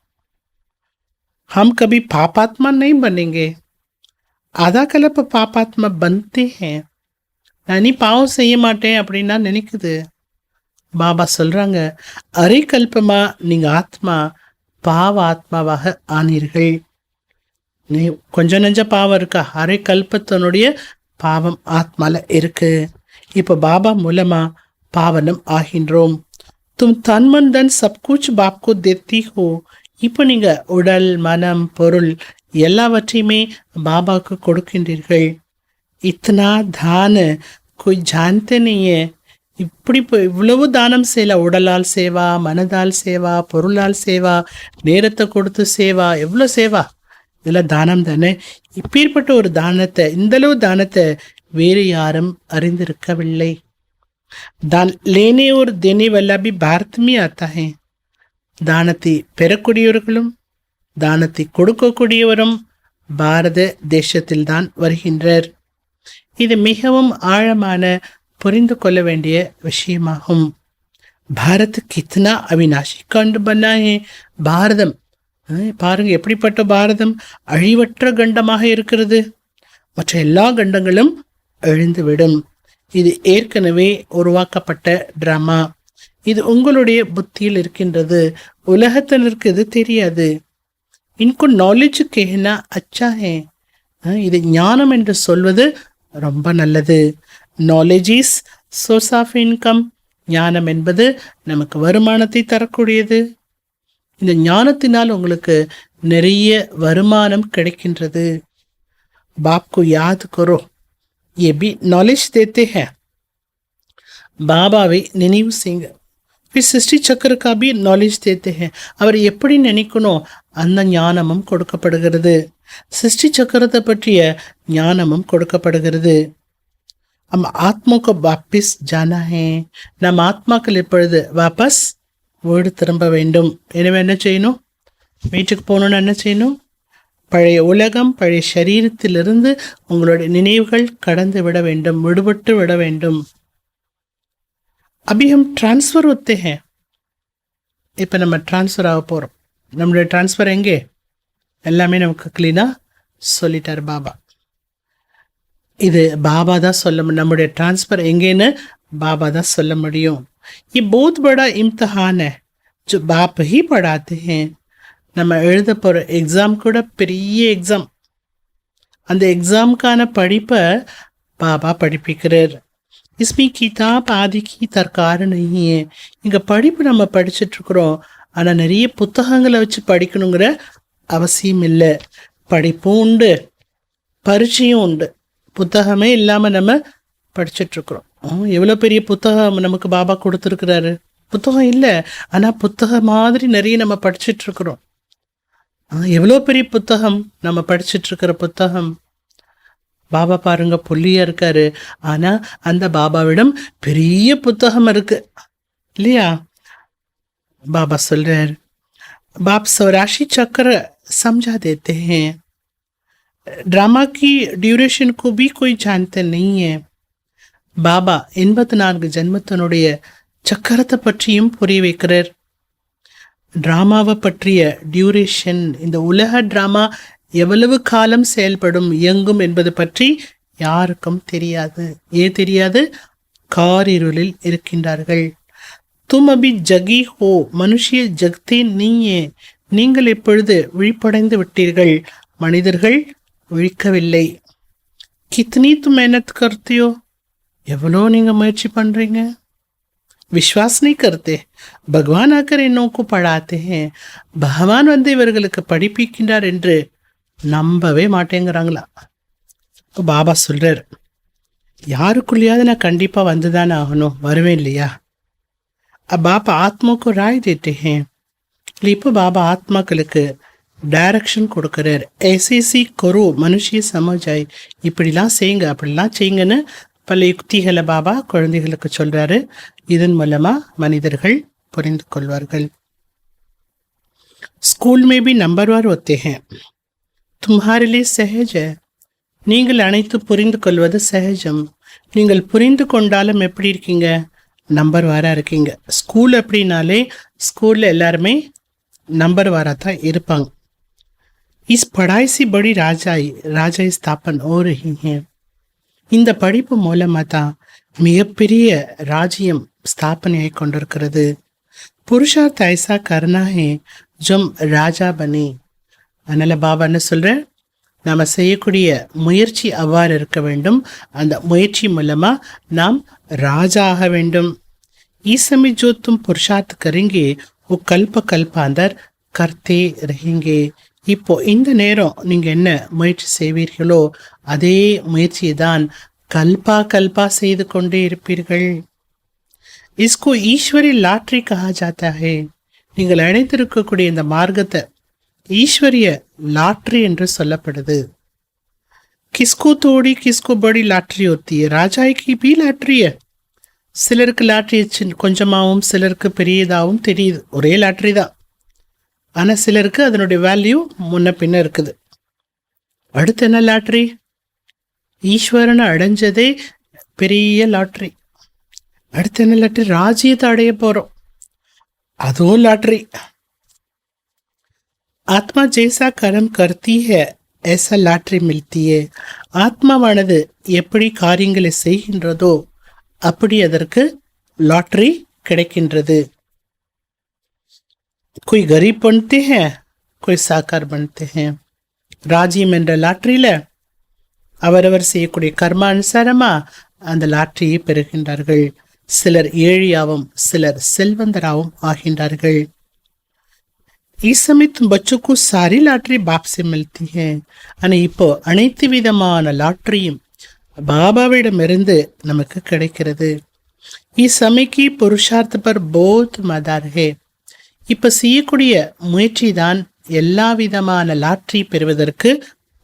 हम कभी पापात्मा नहीं बनेंगे. आधा कल्प पापात्मा बनते हैं. நான் நீ பாவம் செய்ய மாட்டேன் அப்படின்னா நினைக்குது. பாபா சொல்றாங்க, அரை கல்பமா நீங்க ஆத்மா பாவ ஆத்மாவாக ஆனீர்கள். நீ கொஞ்சம் நெஞ்ச பாவம் இருக்கா? அரை கல்பத்தினுடைய பாவம் ஆத்மால இருக்கு. இப்போ பாபா மூலமா பாவனம் ஆகின்றோம். तुम तन मन धन सब कुछ बाप को देती हो. இப்போ நீங்க உடல் மனம் பொருள் எல்லாவற்றையுமே பாபாவுக்கு கொடுக்கின்றீர்கள். இத்தனா தான कोई जानते नहीं है. இப்படி இவ்வளவு தானம் செய்யல. உடலால் சேவா, மனதால் சேவா, பொருளால் சேவா, நேரத்தை கொடுத்து சேவா, எவ்வளோ சேவா, இதெல்லாம் தானம் தானே. இப்பேற்பட்ட ஒரு தானத்தை, இந்தளவு தானத்தை வேறு யாரும் அறிந்திருக்கவில்லை. दान लेने और देने वाला भी भारत में आता है. தானத்தை பெறக்கூடியவர்களும் தானத்தை கொடுக்கக்கூடியவரும் பாரத தேசத்தில் தான் வருகின்றார். இது மிகவும் ஆழமான புரிந்து கொள்ள வேண்டிய விஷயமாகும். பாரத் கித்னா அவிநாசி கண்டு பண்ணாயே. பாரதம் பாருங்க, எப்படிப்பட்ட பாரதம், அழிவற்ற கண்டமாக இருக்கிறது. மற்ற எல்லா கண்டங்களும் அழிந்துவிடும். இது ஏற்கனவே உருவாக்கப்பட்ட டிராமா. இது உங்களுடைய புத்தியில் இருக்கின்றது. உலகத்தினருக்கு இது தெரியாது. இன்கு நாலேஜ் கேனா அச்சா ஹே. இது ஞானம் என்று சொல்வது ரொம்ப நல்லது. Knowledge is source of income. ஞானம் என்பது நமக்கு வருமானத்தை தரக்கூடியது. இந்த ஞானத்தினால் உங்களுக்கு நிறைய வருமானம் கிடைக்கின்றது. பாப்கு யாத் கரோ, ये भी नॉलेज देते हैं. பாபாவை நினைவு செய்யுங்க. फिर सृष्टि चक्र का भी नॉलेज देते हैं. அவர் எப்படி நினைக்கணும் அந்த ஞானமும் கொடுக்கப்படுகிறது. சிருஷ்டி சக்கரத்தை பற்றிய ஞானமும் கொடுக்கப்படுகிறது. हम आत्मा को वापस जाना है. நம் ஆத்மாக்கள் இப்பொழுது வாபஸ் வீடு திரும்ப வேண்டும். எனவே என்ன செய்யணும்? வீட்டுக்கு போகணும்னு என்ன செய்யணும்? பழைய உலகம், பழைய சரீரத்திலிருந்து உங்களுடைய நினைவுகள் கடந்து விட வேண்டும், விடுபட்டு விட வேண்டும். अभी हम ट्रांसफर होते हैं. இப்போ நம்ம டிரான்ஸ்ஃபர் ஆக போகிறோம். நம்மளுடைய டிரான்ஸ்ஃபர் எங்கே? எல்லாமே நமக்கு கிளீனாக சொல்லிட்டார் பாபா. இது பாபா தான் சொல்ல முடியும். நம்முடைய டிரான்ஸ்ஃபர் எங்கேன்னு பாபா தான் சொல்ல முடியும். ये बहुत बड़ा इम्तिहान है जो बाप ही पढ़ाते हैं. நம்ம எழுத போகிற எக்ஸாம் கூட பெரிய எக்ஸாம். அந்த எக்ஸாமுக்கான படிப்பை பாபா படிப்பிக்கிறார். इसमें किताब आदि की दरकार नहीं है. இங்கே படிப்பு நம்ம படிச்சுட்ருக்குறோம், ஆனால் நிறைய புத்தகங்களை வச்சு படிக்கணுங்கிற அவசியம் இல்லை. படிப்பும் உண்டு, பரீட்சையும் உண்டு. புத்தகமே இல்லாமல் நம்ம படிச்சுட்ருக்குறோம். எவ்வளோ பெரிய புத்தகம் நமக்கு பாபா கொடுத்துருக்குறாரு. புத்தகம் இல்லை, ஆனால் புத்தகம் மாதிரி நிறைய நம்ம படிச்சுட்ருக்குறோம். எவ்வளோ பெரிய புத்தகம் நம்ம படிச்சுட்ருக்கிற புத்தகம். பாபா பாருங்க, புள்ளியா இருக்காரு, ஆனா அந்த பாபாவிடம் பெரிய புத்தகம் இருக்கு இல்லையா? பாபா சொல்றார், बाप स्वराशि चक्र समझा देते हैं. ड्रामा की ड्यूरेशन को भी कोई जानते नहीं है. பாபா 84 ஜென்மத்தினுடைய சக்கரத்தை பற்றியும் புரிய வைக்கிறார். டிராமாவை பற்றிய டியூரேஷன், இந்த உலக டிராமா எவ்வளவு காலம் செயல்படும், இயங்கும் என்பது பற்றி யாருக்கும் தெரியாது. ஏன் தெரியாது? காரிருளில் இருக்கின்றார்கள். तुम अभी जगी हो, मनुष्य जगते नहीं है. நீங்கள் இப்பொழுது விழிப்படைந்து விட்டீர்கள், மனிதர்கள் விழிக்கவில்லை. கித்னி து மெஹனத் கர்த்தியோ, எவ்வளோ நீங்க முயற்சி பண்றீங்க. विश्वास नहीं करते. பகவான் ஆக்கர் என்னோக்கு படாத்தே हैं. பகவான் வந்து இவர்களுக்கு படிப்பிக்கின்றார் என்று நம்பவே மாட்டேங்கிறாங்களா. இப்போ பாபா சொல்றார், யாருக்குள்ளேயாவது நான் கண்டிப்பா வந்துதானே ஆகணும், வருவேன் இல்லையா. अब आप आत्मा को राय देते हैं. இப்போ பாபா ஆத்மாக்களுக்கு டைரக்ஷன் கொடுக்கிறார். ऐसे करो மனுஷிய சமஜாய், இப்படிலாம் செய்யுங்க அப்படிலாம் செய்யுங்கன்னு பல யுக்திகளை பாபா குழந்தைகளுக்கு சொல்றாரு. இதன் மூலமா மனிதர்கள் புரிந்து கொள்வார்கள். ஸ்கூல் में भी नंबरवार होते हैं. तुम्हारे लिए सहज है. நீங்கள் அனைத்து புரிந்து கொள்வது சகஜம். நீங்கள் புரிந்து கொண்டாலும் எப்படி இருக்கீங்க, நம்பர் வாரா இருக்கீங்க. ஸ்கூல் அப்படின்னாலே ஸ்கூல்ல எல்லாருமே நம்பர் வாரா தான் இருப்பாங்க. इस पढ़ाई से बड़ी राजा स्थापन हो रही है. இந்த படிப்பு மூலமா தான் மிகப்பெரிய ராஜ்யம் ஸ்தாபனையாய் கொண்டிருக்கிறது. புருஷார்த்த ஐசா கர்னா ஹே ஜம் ராஜா பனே. அதனால பாபா என்ன சொல்ற, நாம செய்யக்கூடிய முயற்சி அவ்வாறு இருக்க வேண்டும். அந்த முயற்சி மூலமா நாம் ராஜா ஆக வேண்டும். ஈசமி ஜோ தும் புருஷார்த்த கரெங்கே वो கல்ப கல்பாந்தர் கர்த்தே ரஹேங்கே. இப்போ இந்த நேரம் நீங்க என்ன முயற்சி செய்வீர்களோ அதே முயற்சியை தான் கல்பா கல்பா செய்து கொண்டே இருப்பீர்கள். इसको ஈஸ்வரி லாட்ரி கஹா ஜாத்தா ஹே. நீங்கள் அடைந்திருக்கக்கூடிய இந்த மார்க்கத்தை ஈஸ்வரிய லாட்ரி என்று சொல்லப்படுது. கிஸ்கோ தோடி கிஸ்கோ படி லாட்ரி होती है. ராஜாய்க்கு भी லாட்ரி है. சிலருக்கு லாட்ரி கொஞ்சமாகவும் சிலருக்கு பெரியதாகவும் தெரியுது, ஒரே லாட்ரி தான். ஆனால் சிலருக்கு அதனுடைய வேல்யூ முன்ன பின்ன இருக்குது. அடுத்து என்ன லாட்ரி, ஈஸ்வரனை அடைஞ்சதே பெரிய லாட்ரி. அடுத்து என்ன லாட்ரி, ராஜ்யத்தை அடைய போறோம், அதுவும் லாட்ரி. ஆத்மா ஜெய்சா கரம் கர்த்தி ஹே ऐसा லாட்ரி மில்தி ஹே. ஆத்மாவானது எப்படி காரியங்களை செய்கின்றதோ அப்படி அதற்கு லாட்ரி கிடைக்கின்றது. कोई गरीब बनते हैं, कोई साकार बनते हैं. ராஜ்யம் என்ற லாட்ரியில அவரவர் செய்யக்கூடிய கர்மானுசாரமா அந்த லாட்ரியை பெறுகின்றார்கள். சிலர் ஏழியாவும் சிலர் செல்வந்தராகவும் ஆகின்றார்கள். इस समय तुम बच्चों को सारी लॉटरी बाप से मिलती है. ஆனால் இப்போ அனைத்து விதமான லாட்ரியும் பாபாவிடமிருந்து நமக்கு கிடைக்கிறது. इस समय की पुरुषार्थ पर बहुत मदार है. இப்ப செய்யக்கூடிய முயற்சி தான் எல்லா விதமான லாட்ரி பெறுவதற்கு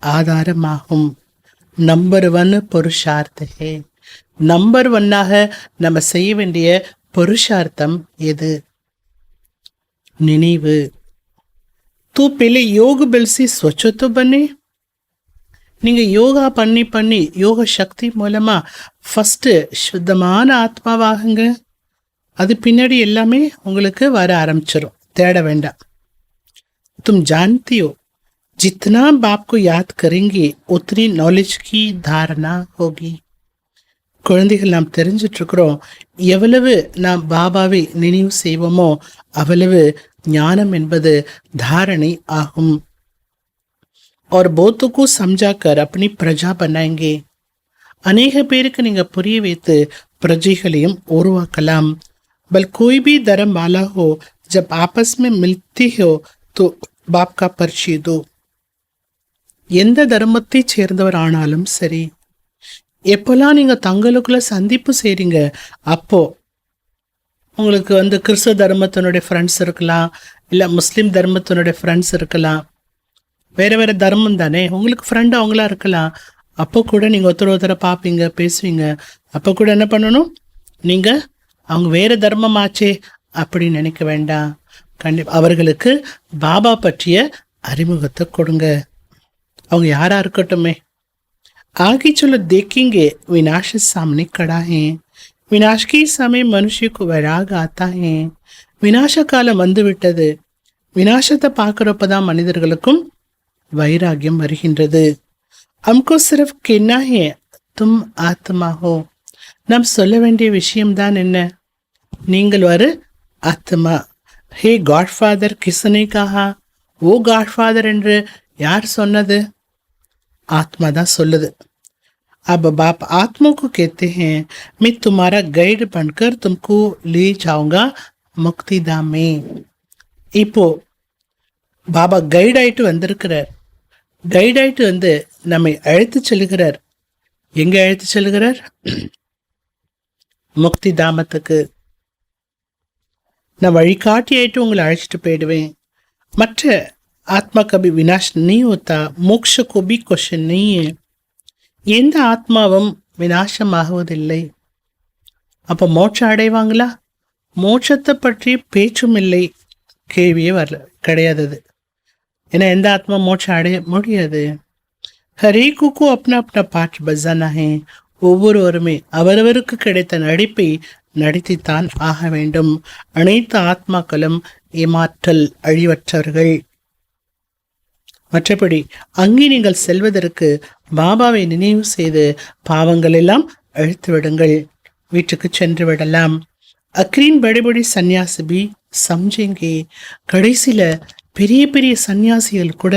ஆதாரமாகும். நம்பர் 1 புருஷார்த்த ஹே. நம்பர் 1ஆக நம்ம செய்ய வேண்டிய புருஷார்த்தம் எது, நினைவு. தூ பெலே யோக பெல்சி ஸ்வச்சத்து பண்ணி, நீங்க யோகா பண்ணி பண்ணி யோக சக்தி மூலமா ஃபர்ஸ்ட் சுத்தமான ஆத்மாவாகுங்க. அது பின்னாடி எல்லாமே உங்களுக்கு வர ஆரம்பிச்சிடும், தேட வேண்டாம். तुम जानती हो जितना बाप को याद करेंगे उतनी नॉलेज की धारणा होगी. குழந்தைகள் நாம் தெரிஞ்சிட்டு இருக்கிறோம், எவ்வளவு நாம் பாபாவை நினைவு செய்வோமோ அவ்வளவு ஞானம் என்பது தாரணை ஆகும். और बहुतों को समझाकर अपनी प्रजा बनाएंगे. அநேக பேருக்கு நீங்க புரிய வைத்து பிரஜைகளையும் உருவாக்கலாம். बल कोई भी धर्म वाला हो, जब आपस में मिलती हो तो बाप का परिचय दो. எந்த தர்மத்தை சேர்ந்தவர் ஆனாலும் சரி, எப்பெல்லாம் நீங்க தங்களுக்குள்ள சந்திப்பு செய்றீங்க அப்போ உங்களுக்கு கிறிஸ்துவ தர்மத்தினுடைய ஃப்ரெண்ட்ஸ் இருக்கலாம், இல்லை முஸ்லீம் தர்மத்தினுடைய ஃப்ரெண்ட்ஸ் இருக்கலாம், வேற வேற தர்மம் தானே, உங்களுக்கு ஃப்ரெண்டு அவங்களா இருக்கலாம். அப்போ கூட நீங்க ஒருத்தரை பார்ப்பீங்க, பேசுவீங்க. அப்போ கூட என்ன பண்ணணும், நீங்க அவங்க வேற தர்மமாச்சே அப்படின்னு நினைக்க வேண்டாம். கண்டிப்பா அவர்களுக்கு பாபா பற்றிய அறிமுகத்தை கொடுங்க, அவங்க யாரா இருக்கட்டுமே. आगे चलो देखेंगे विनाश सामने खड़ा है. विनाश के समय मनुष्य को वैराग आता है. விநாச காலம் வந்து விட்டது. விநாசத்தை பார்க்குறப்பதான் மனிதர்களுக்கும் வைராகியம் வருகின்றது. हमको सिर्फ कहना है तुम आत्मा हो. நாம் சொல்ல வேண்டிய விஷயம்தான் என்ன, நீங்கள் ஒரு ஆத்மா. हे गॉडफादर किसने कहा, ஓ காட்ஃபாதர் என்று யார் சொன்னது? ஆத்மா தான் சொல்லுது. अब बाप आत्मा को कहते हैं मैं तुम्हारा गाइड बनकर तुमको ले जाऊंगा मुक्ति धाम में. இப்போ பாபா கைட் ஆயிட்டு வந்திருக்கிறார். கைட் ஆயிட்டு வந்து நம்மை அழைத்து செல்கிறார். எங்க அழைத்து செல்கிறார்? முக்தி தாமத்துக்கு. நான் வழிகாட்டி ஆயிட்டு உங்களை அழைச்சிட்டு போயிடுவேன். மற்ற ஆத்மா கபி வினாஷ் நீ होता, मोक्ष को भी क्वेश्चन नहीं है. எந்த ஆத்மாவும் விநாசமாகுவதில்லை. அப்போ மோட்சம் அடைவாங்களா? மோட்சத்தை பற்றி பேச்சும் இல்லை, கேள்வியே வரல, கிடையாது. ஏன்னா எந்த ஆத்மா மோட்சம் அடைய முடியாது. ஹரேக்குக்கும் அப்னா அப்னா பாட்டு பஜானா ஹே. ஒவ்வொருவருமே அவரவருக்கு கிடைத்த நடிப்பை நடித்துத்தான் ஆக வேண்டும். அனைத்து ஆத்மாக்களும் ஏமாற்றல் அழிவற்றவர்கள். மற்றபடி அங்கே நீங்கள் செல்வதற்கு பாபாவை நினைவு செய்து பாவங்கள் எல்லாம் அழித்து விடுங்கள், வீட்டுக்கு சென்று விடலாம். அக்ரீன் படிபடி சன்னியாசி சம்ஜேங்கே. கடைசியில பெரிய பெரிய சன்னியாசிகள் கூட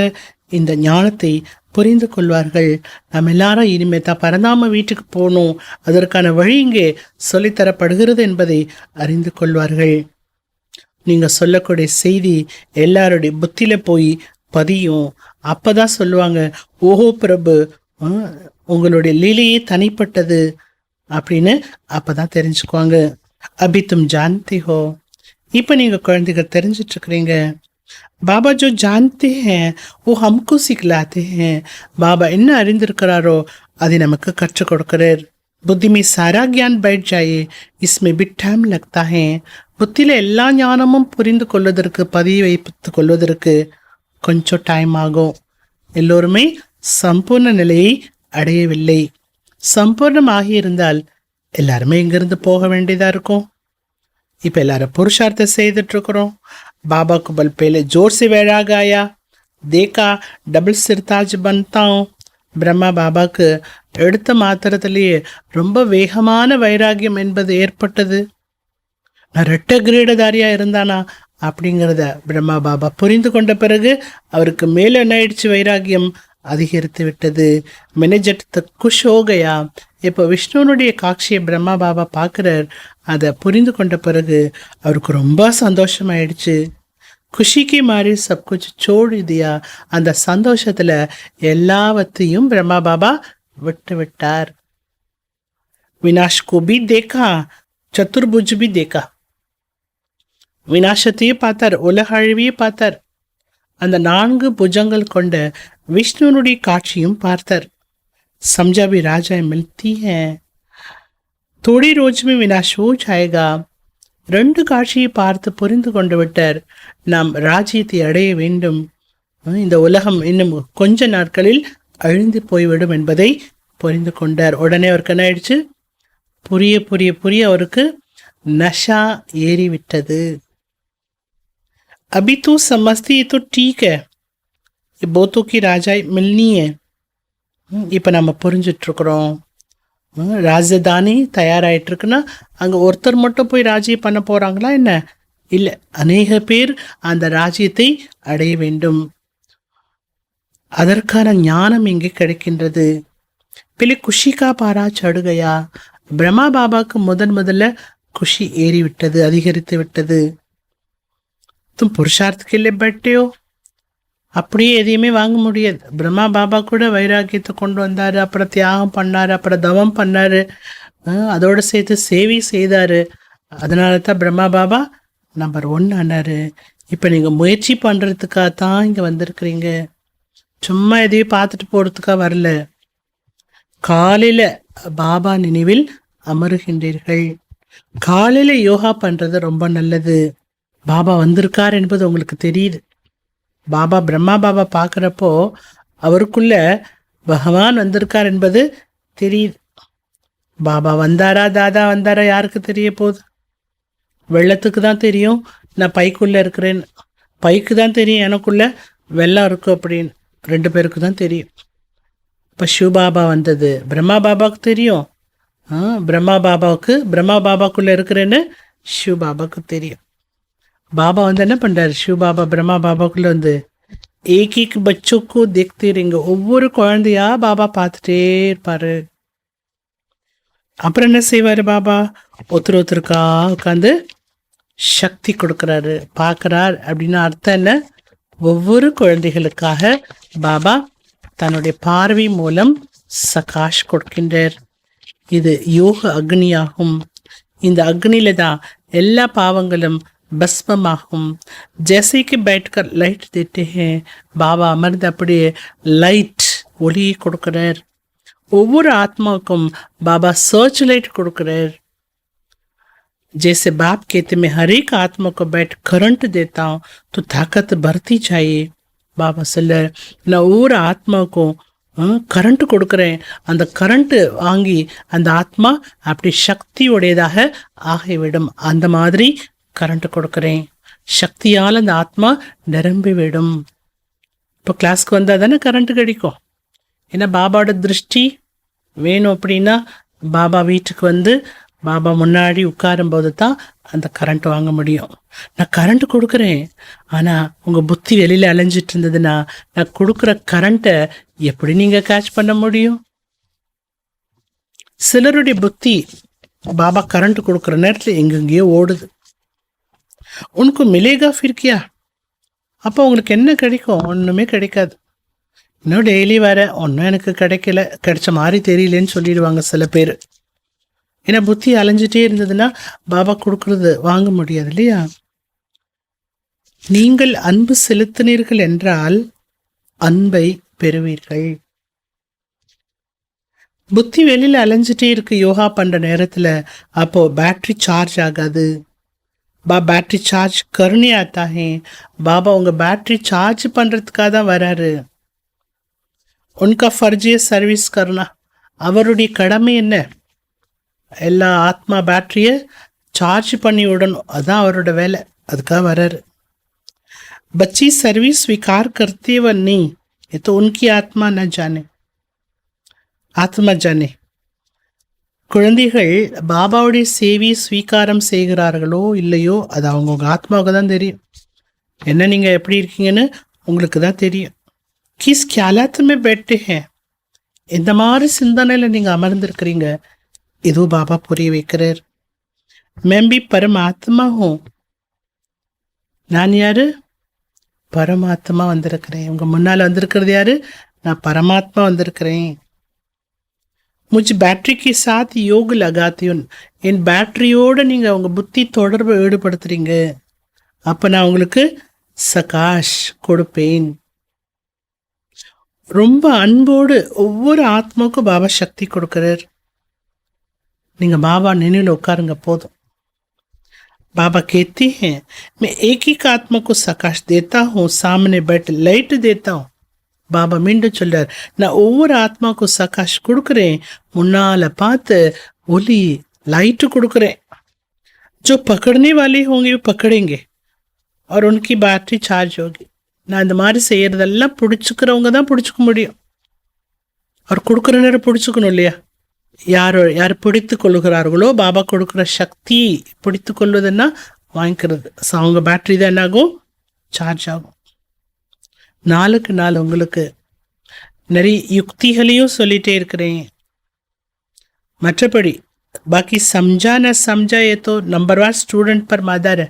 இந்த ஞானத்தை புரிந்து கொள்வார்கள். நம்ம எல்லாரும் இனிமே தான் பரந்தாம வீட்டுக்கு போகணும், அதற்கான வழி இங்கே சொல்லித்தரப்படுகிறது என்பதை அறிந்து கொள்வார்கள். நீங்க சொல்லக்கூடிய செய்தி எல்லாருடைய புத்தியில போய் பதியும். அப்பதான் சொல்லுவாங்க, ஓஹோ பிரபு, உங்களுடைய லீலையே தனிப்பட்டது அப்படின்னு அப்பதான் தெரிஞ்சுக்குவாங்க. அபி தும் ஜான்தி ஹோ. இப்ப நீங்க குழந்தைகள் தெரிஞ்சிட்டு இருக்கிறீங்க. பாபா ஜோ ஜான்தே ஹேன் ஓ ஹம்கோ சிக்லாத்தே ஹேன். பாபா என்ன அறிந்திருக்கிறாரோ அதை நமக்கு கற்றுக் கொடுக்கிறார். புத்தி में सारा ज्ञान बैठ जाए इसमें भी टाइम लगता है. புத்தியில எல்லா ஞானமும் புரிந்து கொள்வதற்கு பதிய வைத்து கொள்வதற்கு கொஞ்சம் டைம் ஆகும். எல்லோருமே சம்பூர்ண நிலையை அடையவில்லை. சம்பூர்ணமாகி இருந்தால் எல்லாருமே இங்கிருந்து போக வேண்டியதா இருக்கும். இப்ப எல்லாரும் புருஷார்த்தம் செய்துட்டு இருக்கிறோம். बाबा को बल पहले जोर से वैराग आया, देखा डबल सिरताज बनता हूँ. பிரம்மா பாபாக்கு எடுத்த மாத்திரத்திலேயே ரொம்ப வேகமான வைராகியம் என்பது ஏற்பட்டது. நான் ரெட்ட கிரீடதாரியா இருந்தானா அப்படிங்கிறத பிரம்மா பாபா புரிந்து கொண்ட பிறகு அவருக்கு மேல என்ன ஆயிடுச்சு? வைராகியம் அதிகரித்து விட்டது. மெனஜெட் குஷ் ஹோகயா. இப்போ விஷ்ணுனுடைய காட்சியை பிரம்மா பாபா பார்க்கிறார். அதை புரிந்து கொண்ட பிறகு அவருக்கு ரொம்ப சந்தோஷமாயிடுச்சு. குஷிக்கு மாறி சப் குछ छोड़ दिया. அந்த சந்தோஷத்துல எல்லாவற்றையும் பிரம்மா பாபா விட்டு விட்டார். வினாஷ் को भी देखा, चतुर्भुज भी देखा. விநாசத்தையும் பார்த்தார், உலக அழிவையே பார்த்தார். அந்த 4 புஜங்கள் கொண்ட விஷ்ணுனுடைய காட்சியும் பார்த்தார். समझा भी राजा मिलती है, थोड़ी रोज में विनाश हो जाएगा. 2 காட்சியை பார்த்து புரிந்து கொண்டு விட்டார். நாம் ராஜ்யத்தை அடைய வேண்டும், இந்த உலகம் இன்னும் கொஞ்ச நாட்களில் அழிந்து போய்விடும் என்பதை புரிந்து கொண்டார். உடனே அவருக்கு என்ன ஆயிடுச்சு? புரிய புரிய புரிய அவருக்கு நஷா ஏறிவிட்டது. अभी तो समझती है तो ठीक है, ये बहुतों की राजाई मिलनी है. இப்போ நம்ம புரிஞ்சிட்டு இருக்கிறோம். ராஜதானி தயாராகிட்டு இருக்குன்னா அங்கே ஒருத்தர் மட்டும் போய் ராஜ்யம் பண்ண போகிறாங்களா என்ன? இல்லை, அநேக பேர் அந்த ராஜ்யத்தை அடைய வேண்டும். அதற்கான ஞானம் இங்கே கிடைக்கின்றது. பிள்ளை குஷிக்கா பாரா சடுகையா. பிரம்மா பாபாவுக்கு முதல்ல குஷி ஏறிவிட்டது, அதிகரித்து விட்டது. தும் புருஷார்த்த கேள்வி பட்டியோ, அப்படியே எதையுமே வாங்க முடியாது. பிரம்மா பாபா கூட வைராக்கியத்தை கொண்டு வந்தார், அப்புறம் தியாகம் பண்ணார், அப்புறம் தவம் பண்ணார், அதோடு சேர்த்து சேவை செய்தார். அதனால தான் பிரம்மா பாபா நம்பர் 1 ஆனார். இப்போ நீங்கள் முயற்சி பண்ணுறதுக்காக தான் இங்கே வந்திருக்கிறீங்க, சும்மா எதையும் பார்த்துட்டு போகிறதுக்காக வரல. காலையில் பாபா நினைவில் அமருகின்றீர்கள். காலையில் யோகா பண்ணுறது ரொம்ப நல்லது. பாபா வந்திருக்கார் என்பது உங்களுக்கு தெரியுது. பாபா பிரம்மா பாபா பார்க்குறப்போ அவருக்குள்ள பகவான் வந்திருக்கார் என்பது தெரியுது. பாபா வந்தாரா தாதா வந்தாரா யாருக்கு தெரிய போகுது? வெள்ளத்துக்கு தான் தெரியும் நான் பைக்குள்ளே இருக்கிறேன்னு, பைக்கு தான் தெரியும் எனக்குள்ள வெள்ளம் இருக்கும் அப்படின்னு, 2 பேருக்கு தான் தெரியும். இப்போ சிவபாபா வந்தது பிரம்மா பாபாவுக்கு தெரியும், பிரம்மா பாபாவுக்குள்ளே இருக்கிறேன்னு சிவபாபாவுக்கு தெரியும். பாபா வந்து என்ன பண்ணுறாரு? சிவபாபா பிரம்மா பாபாவுக்குள்ளே வந்து एक एक बच्चों को देखते रहेंगे. ஒவ்வொரு குழந்தையா பாபா பார்த்துட்டே இருப்பாரு. அப்புறம் என்ன செய்வாரு பாபா? ஒருத்தருக்கா உட்காந்து சக்தி கொடுக்கறாரு. பார்க்கறார் அப்படின்னா அர்த்தம் என்ன? ஒவ்வொரு குழந்தைகளுக்காக பாபா தன்னுடைய பார்வை மூலம் சகாஷ் கொடுக்கின்றார். இது யோக அக்னியாகும். இந்த அக்னியில தான் எல்லா பாவங்களும் பஸ்மமாகும். जैसे कि बैठकर लाइट देते हैं, பாபா அமர்ந்து அப்படியே லைட் ஒளியை கொடுக்கிறார். ஒவ்வொரு ஆத்மாவுக்கும் பாபா சர்ச் லைட் கொடுக்கிறார். जैसे बाप कहते मैं हर एक आत्मा को बैठ करंट देता हूँ तो ताकत बढ़ती जाए. பாபா சொல்ல நான் ஒவ்வொரு ஆத்மாவுக்கும் கரண்ட் கொடுக்குறேன். அந்த கரண்ட் வாங்கி அந்த ஆத்மா அப்படி சக்தியுடையதாக ஆகிவிடும். அந்த மாதிரி கரண்ட் கொடுக்குறேன். சக்தியால் அந்த ஆத்மா நிரம்பிவிடும். இப்போ கிளாஸ்க்கு வந்தால் தானே கரண்ட் கிடைக்கும். ஏன்னா பாபாவோட திருஷ்டி வேணும். அப்படின்னா பாபா வீட்டுக்கு வந்து பாபா முன்னாடி உட்காரும்போது தான் அந்த கரண்ட் வாங்க முடியும். நான் கரண்ட் கொடுக்குறேன், ஆனால் உங்கள் புத்தி வெளியில் அலைஞ்சிட்டு இருந்ததுன்னா நான் கொடுக்குற கரண்ட்டை எப்படி நீங்கள் கேட்ச் பண்ண முடியும்? சிலருடைய புத்தி பாபா கரண்ட் கொடுக்குற நேரத்தில் எங்கெங்கேயோ ஓடுது. உனக்கு மிலேகா ஃபிர்கியா? அப்போ உங்களுக்கு என்ன கிடைக்கும்? ஒன்றுமே கிடைக்காது. இன்னும் டெய்லி வர ஒன்றும் எனக்கு கிடைக்கல, கிடைச்ச மாதிரி தெரியலேன்னு சொல்லிடுவாங்க சில பேர். ஏன்னா புத்தி அலைஞ்சிட்டே இருந்ததுன்னா பாபா கொடுக்கறது வாங்க முடியாது இல்லையா? நீங்கள் அன்பு செலுத்தினீர்கள் என்றால் அன்பை பெறுவீர்கள். புத்தி வெளியில் அலைஞ்சிட்டே இருக்கு யோகா பண்ற நேரத்தில், அப்போ பேட்டரி சார்ஜ் ஆகாது. பேட்டரி சார்ஜ் கருணே ஆத்தா ஹே. பாபா உங்க பேட்டரி சார்ஜ் பண்றதுக்காக தான் வராரு. உன்கா ஃபர்ஜிய சர்வீஸ் கருணா. அவருடைய கடமை என்ன? எல்லா ஆத்மா பேட்டரியை சார்ஜ் பண்ணி விடணும். அதுதான் அவரோட வேலை. அதுக்காக வராரு. बच्ची सर्विस स्वीकार करती व नहीं, ये तो उनकी आत्मा न जाने, ஆத்மா ஜானே. குழந்தைகள் பாபாவுடைய சேவை ஸ்வீகாரம் செய்கிறார்களோ இல்லையோ அது அவங்கவுங்க ஆத்மாவுக்கு தான் தெரியும். என்ன நீங்கள் எப்படி இருக்கீங்கன்னு உங்களுக்கு தான் தெரியும். கிஸ் கியாலாத்துமே பேட்டு ஹே. இந்த மாதிரி சிந்தனையில் நீங்கள் அமர்ந்திருக்கிறீங்க. இதுவும் பாபா புரிய வைக்கிறார். மேம்பி பரமாத்மா ஹூ. நான் யாரு? பரமாத்மா வந்திருக்கிறேன். உங்க முன்னால் வந்திருக்கிறது யாரு? நான் பரமாத்மா வந்திருக்கிறேன். முझ பேட்டரி கே சாத் யோக் லகாத்தியுன். என் பேட்டரியோடு நீங்கள் உங்கள் புத்தி தொடர்பு ஈடுபடுத்துறீங்க. அப்போ நான் உங்களுக்கு சகாஷ் கொடுப்பேன். ரொம்ப அன்போடு ஒவ்வொரு ஆத்மாவுக்கும் பாபா சக்தி கொடுக்கிறார். நீங்கள் பாபா நினைவில் உட்காருங்க போதும். बाबा कहते हैं मैं एक ही आत्मा को सकाश देता हूँ, सामने बैठ लाइट देता हूँ. பாபா மீண்டும் சொல்றார், நான் ஒவ்வொரு ஆத்மாவுக்கும் சகாஷ் கொடுக்குறேன், முன்னால பார்த்து ஒலி லைட்டு கொடுக்குறேன். जो पकड़ने वाले होंगे वो पकड़ेंगे और उनकी बैटरी चार्ज होगी. நான் இந்த மாதிரி செய்யறதெல்லாம் பிடிச்சிக்கிறவங்க தான் பிடிச்சிக்க முடியும். அவர் கொடுக்குற நேரம் பிடிச்சிக்கணும் இல்லையா? யார் பிடித்து கொள்ளுகிறார்களோ பாபா கொடுக்குற சக்தி பிடித்து கொள்வதுன்னா வாங்கிக்கிறது. ஸோ அவங்க பேட்டரி தான் என்னாகும்? சார்ஜ் ஆகும். நாளுக்கு நாள் உங்களுக்கு நிறைய யுக்திகளையும் சொல்லிகிட்டே இருக்கிறேன். மற்றபடி பாக்கி சம்ஜா ந சம்ஜா ஏதோ நம்பர்வார் ஸ்டூடெண்ட் பர் மதர்.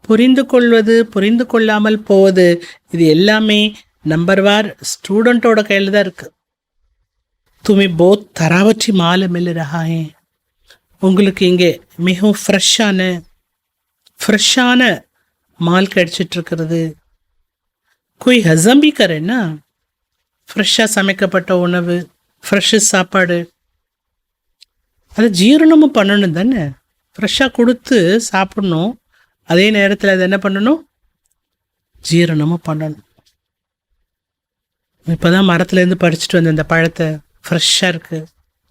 புரிந்து கொள்வது புரிந்து கொள்ளாமல் போவது இது எல்லாமே நம்பர்வார் ஸ்டூடெண்ட்டோட கையில் தான் இருக்குது. तुम्हें बहुत तरावटी माल मिल रहा है. உங்களுக்கு இங்கே மிகவும் ஃப்ரெஷ்ஷான மால் கிடைச்சிட்டு இருக்கிறது. कोई हजम भी करे ना. ஃப்ரெஷ்ஷாக சமைக்கப்பட்ட உணவு, ஃப்ரெஷ்ஷு சாப்பாடு, அதை ஜீரணமும் பண்ணணும் தானே. ஃப்ரெஷ்ஷாக கொடுத்து சாப்பிடணும், அதே நேரத்தில் அதை என்ன பண்ணணும்? ஜீரணமும் பண்ணணும். இப்போ தான் மரத்துலேருந்து பறிச்சுட்டு வந்த இந்த பழத்தை ஃப்ரெஷ்ஷாக இருக்குது.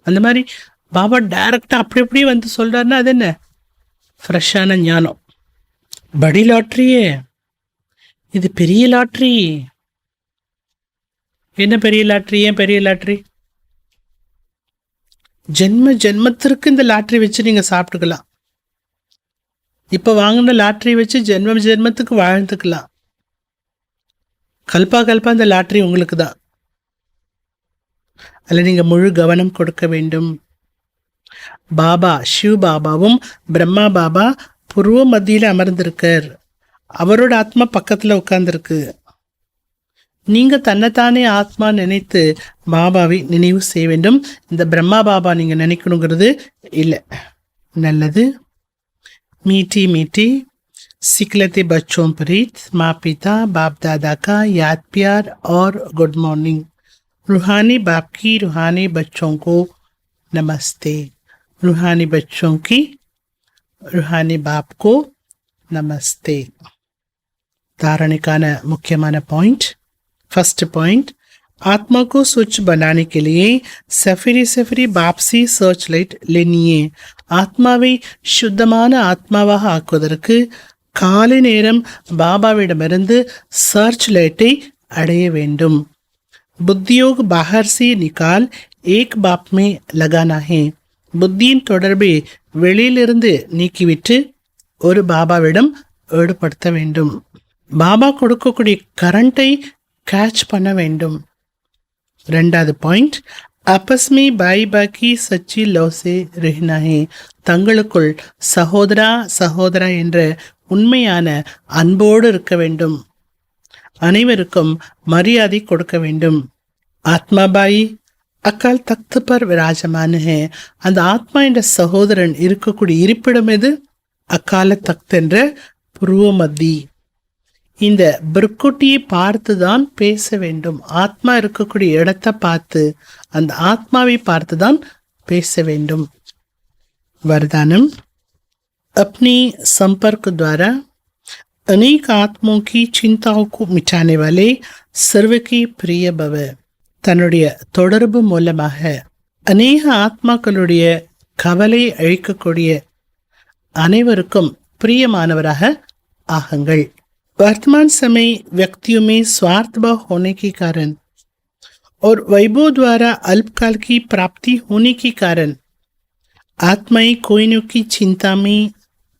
அந்த மாதிரி பாபா டைரக்டாக அப்படி அப்படியே வந்து சொல்கிறாருன்னா அது என்ன? ஃப்ரெஷ்ஷான ஞானம். படி லாட்ரியே, இது பெரிய லாட்ரி. என்ன பெரிய லாட்ரி? ஏன் பெரிய லாட்ரி? ஜென்மத்திற்கு இந்த லாட்ரி வச்சு நீங்கள் சாப்பிட்டுக்கலாம். இப்போ வாங்கின லாட்ரி வச்சு ஜென்மத்துக்கு வாழ்ந்துக்கலாம். கல்பா அந்த லாட்ரி உங்களுக்கு தான். அதில் நீங்கள் முழு கவனம் கொடுக்க வேண்டும். பாபா சிவ் பாபாவும் பிரம்மா பாபா புருவ மத்தியில் அமர்ந்திருக்கார். அவரோட ஆத்மா பக்கத்தில் உட்கார்ந்துருக்கு. நீங்கள் தன்னைத்தானே ஆத்மா நினைத்து பாபாவை நினைவு செய்ய வேண்டும். இந்த பிரம்மா பாபா நீங்கள் நினைக்கணுங்கிறது இல்லை. நல்லது. मीठी मीठी सिखलते बच्चों प्रीत माँ पिता बाप दादा का याद प्यार और गुड मॉर्निंग. रूहानी बाप की रूहानी बच्चों को नमस्ते. रूहानी बच्चों की रूहानी बाप को नमस्ते. धारणिकाना मुख्यமான पॉइंट. फर्स्ट पॉइंट, आत्मा को स्वच्छ बनाने के लिए सफरी बाप से सर्च लाइट लेनी है. ஆத்மாவை சுத்தமான ஆத்மாவாக ஆக்குவதற்கு காலை நேரம் பாபாவிடமிருந்து சர்ச் லைட்டை அடைய வேண்டும். புத்தியோக் பாஹர் से निकाल एक बाप में लगाना है. புத்தியின் தொடர்பை வெளியிலிருந்து நீக்கிவிட்டு ஒரு பாபாவிடம் ஈடுபடுத்த வேண்டும். பாபா கொடுக்கக்கூடிய கரண்டை கேட்ச் பண்ண வேண்டும். ரெண்டாவது பாயிண்ட், आपस में भाई बाकी सच्ची लव से रहना है. தங்களுக்குள் சகோதரா என்ற உண்மையான அன்போடு இருக்க வேண்டும். அனைவருக்கும் மரியாதை கொடுக்க வேண்டும். ஆத்மாபாய் அக்கால் தக்து பர் விராஜமான ஹே. அந்த ஆத்மா என்ற சகோதரன் இருக்கக்கூடிய இருப்பிடம் எது? அக்கால தக்த் என்ற புருவ மத்தி. இந்த பிற்குட்டியை பார்த்து தான் பேச வேண்டும். ஆத்மா இருக்கக்கூடிய இடத்தை பார்த்து, அந்த ஆத்மாவை பார்த்து தான் பேச வேண்டும். वरदानम, अपनी संपर्क द्वारा अनेक आत्माओं की चिंताओं को मिटाने वाले सर्व की प्रिय भव. தன்னுடைய தொடர்பு மூலமாக அநேக ஆத்மாக்களுடைய கவலை அழிக்கக்கூடிய அனைவருக்கும் பிரியமானவராக ஆகுங்கள். वर्तमान समय व्यक्तियों में स्वार्थ भाव होने के कारण और वैभव द्वारा अल्पकाल की प्राप्ति होने के कारण आत्माएं कोई न कोई चिंता में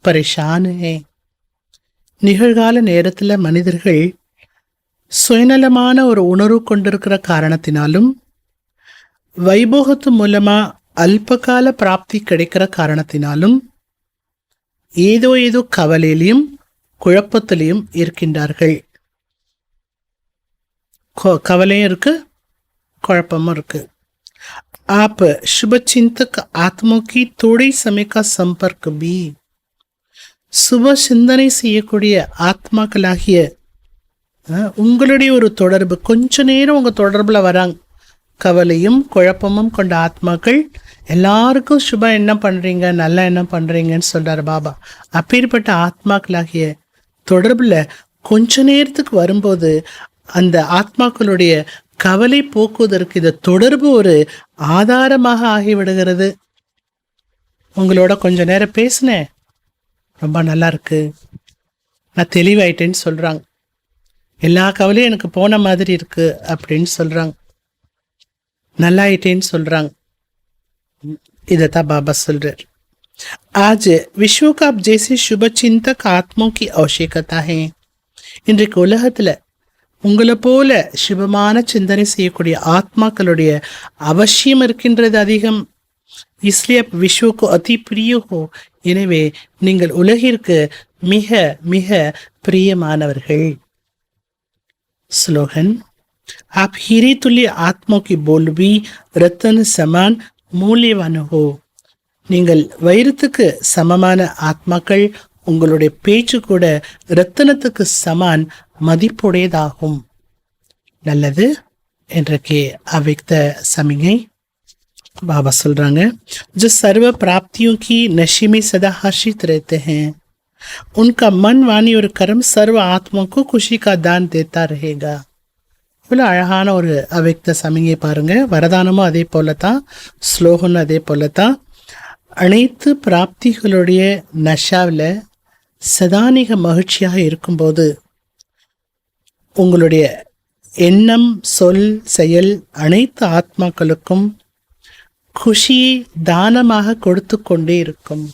परेशान है. நிகழ்கால நேரத்தில் மனிதர்கள் சுயநலமான ஒரு உணர்வு கொண்டிருக்கிற காரணத்தினாலும் வைபோகத்து மூலமா அல்பகால பிராப்தி கிடைக்கிற காரணத்தினாலும் ஏதோ கவலையிலையும் குழப்பத்திலையும் இருக்கின்றார்கள். கவலையும் இருக்கு, குழப்பமும் இருக்கு. आप शुभ चिंतक आत्मा की थोड़े समय का संपर्क भी, சுப சிந்தனை செய்யக்கூடிய ஆத்மாக்களாகிய உங்களுடைய ஒரு தொடர்பு, கொஞ்ச நேரம் உங்க தொடர்புல வராங்க. கவலையும் குழப்பமும் கொண்ட ஆத்மாக்கள் எல்லாருக்கும் சுப என்ன பண்றீங்க, நல்லா என்ன பண்றீங்கன்னு சொல்றாரு பாபா. அப்பேற்பட்ட ஆத்மாக்களாகிய தொடர்புல கொஞ்ச நேரத்துக்கு வரும்போது அந்த ஆத்மாக்களுடைய கவலை போக்குவதற்கு இந்த தொடர்பு ஒரு ஆதாரமாக ஆகிவிடுகிறது. உங்களோட கொஞ்ச நேரம் பேசினேன், ரொம்ப நல்லா இருக்கு, நான் தெளிவாயிட்டேன்னு சொல்றாங்க. எல்லா கவலையும் எனக்கு போன மாதிரி இருக்கு அப்படின்னு சொல்றாங்க. நல்லாயிட்டேன்னு சொல்றாங்க. இதைத்தான் பாபா சொல்றார். आज विश्व का जैसे शुभ चिंतक आत्माओं की आवश्यकता है. இன்றைக்கு உலகத்துல உங்களை போல சுபமான சிந்தனை செய்யக்கூடிய ஆத்மாக்களுடைய அவசியம் இருக்கின்றது அதிகம். इसलिए विश्व को अति प्रिय हो. எனவே நீங்கள் உலகிற்கு மிக மிக பிரியமானவர்கள். स्लोगन, आप हीरे तुल्य आत्मा की बोल भी रतन समान मूल्यवान हो. நீங்கள் வைரத்துக்கு சமமான ஆத்மாக்கள், உங்களுடைய பேச்சு கூட ரத்தனத்துக்கு சமான் மதிப்புடையதாகும். நல்லது. இன்றைக்கு அவ்விக்த சமிகை बाबा சொல்றாங்க, जो सर्व प्राप्तियों की नशे में सदा हर्षित रहते हैं, उनका मन वाणी और कर्म सर्व आत्मा को खुशी का दान देता रहेगा. இவ்வளோ அழகான ஒரு அவ்விக்த சமிகை பாருங்க. வரதானமும் அதே போலத்தான், ஸ்லோகனும் அதே போலத்தான். அனைத்து பிராப்திகளுடைய நஷாவில் சதானிக மகிழ்ச்சியாக இருக்கும்போது உங்களுடைய எண்ணம், சொல், செயல் அனைத்து ஆத்மாக்களுக்கும் குஷியை தானமாக கொடுத்து கொண்டே இருக்கும்.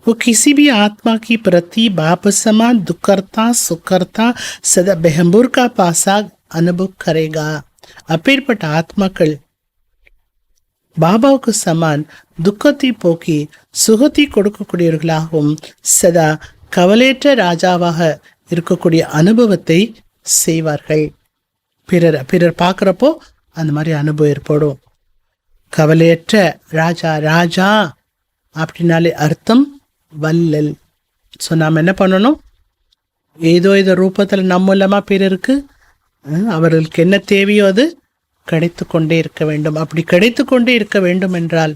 वो किसी भी आत्मा की प्रति बाप समान दुख करता सुख करता सदा बेहம்பூர் का पासा अनुभव करेगा. அப்பேற்பட்ட ஆத்மாக்கள் பாபாவுக்கு சமான் துக்கத்தை போக்கி சுகத்தை கொடுக்கக்கூடியவர்களாகவும் சதா கவலையற்ற ராஜாவாக இருக்கக்கூடிய அனுபவத்தை செய்வார்கள். பிறர் பார்க்குறப்போ அந்த மாதிரி அனுபவம் ஏற்படும். கவலையற்ற ராஜா, ராஜா அப்படின்னாலே அர்த்தம் வல்லல். ஸோ நாம் என்ன பண்ணணும், ஏதோ ரூபத்தில் நம்ம மூலமாக பிறருக்கு அவர்களுக்கு என்ன தேவையோ அது கிடைத்து கொண்டே இருக்க வேண்டும். அப்படி கிடைத்து கொண்டே இருக்க வேண்டும் என்றால்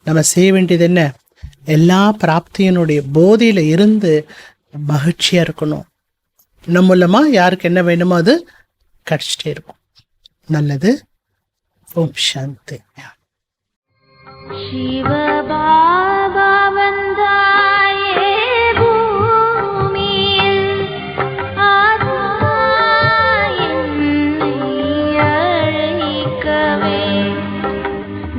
நம்ம செய்ய வேண்டியது என்ன, எல்லா பிராப்தியினுடைய போதையில் இருந்து மகிழ்ச்சியாக இருக்கணும். நம்ம மூலமாக யாருக்கு என்ன வேணுமோ அது கிடைச்சிட்டே இருக்கும். நல்லது. ஓம் சாந்தி. शिव बाबा वंदाये भूमिயில் ஆதாயன்னை அழைக்கவே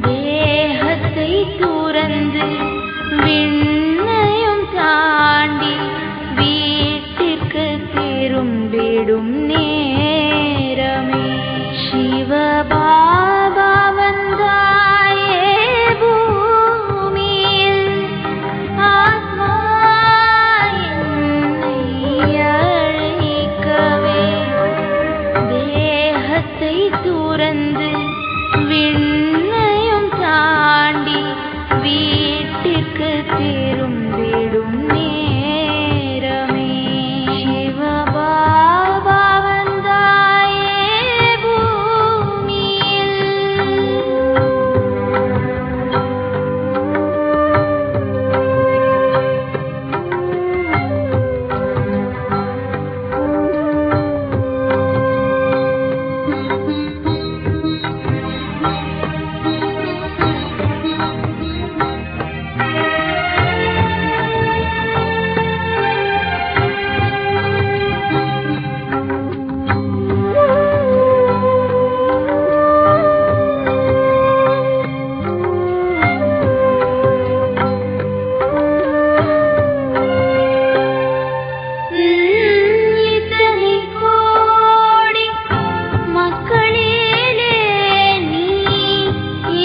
தேகத்தை துறந்து விண்ணையும் தாண்டி வீட்டிற்கு திரும்பிடும் நேரமே शिव बाबा वंदाये பூமியில் ஆத்மா என்னை அழைக்கவே தேகத்தை துறந்து விண்ணையும் தாண்டி வீட்டிற்கு திரும்பிடும் நேரமே शिव बाबा वंदाये பூமியில். இத்தனை கோடி மக்களிலே நீ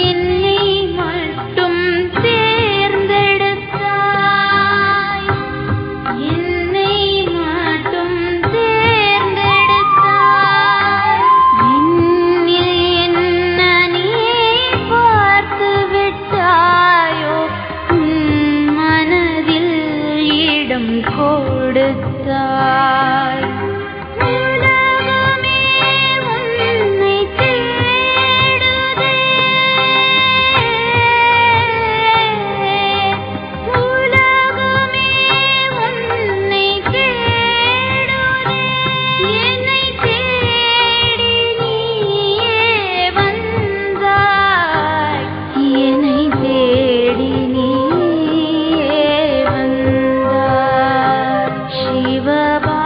என்னை மட்டும் தேர்ந்தெடுத்தாய். என்னை மட்டும் தேர்ந்தெடுத்தாய். என்னில் என்ன நீ பார்த்து விட்டாயோ, உன் மனதில் இடம் கொடுத்தாய். உலகமே உன்னை தேடுதே. உலகமே உன்னை தேடுதே. என்னை தேடி நீயே வந்தாய். என்னை தேடி நீயே வந்தாய். शिव बाबा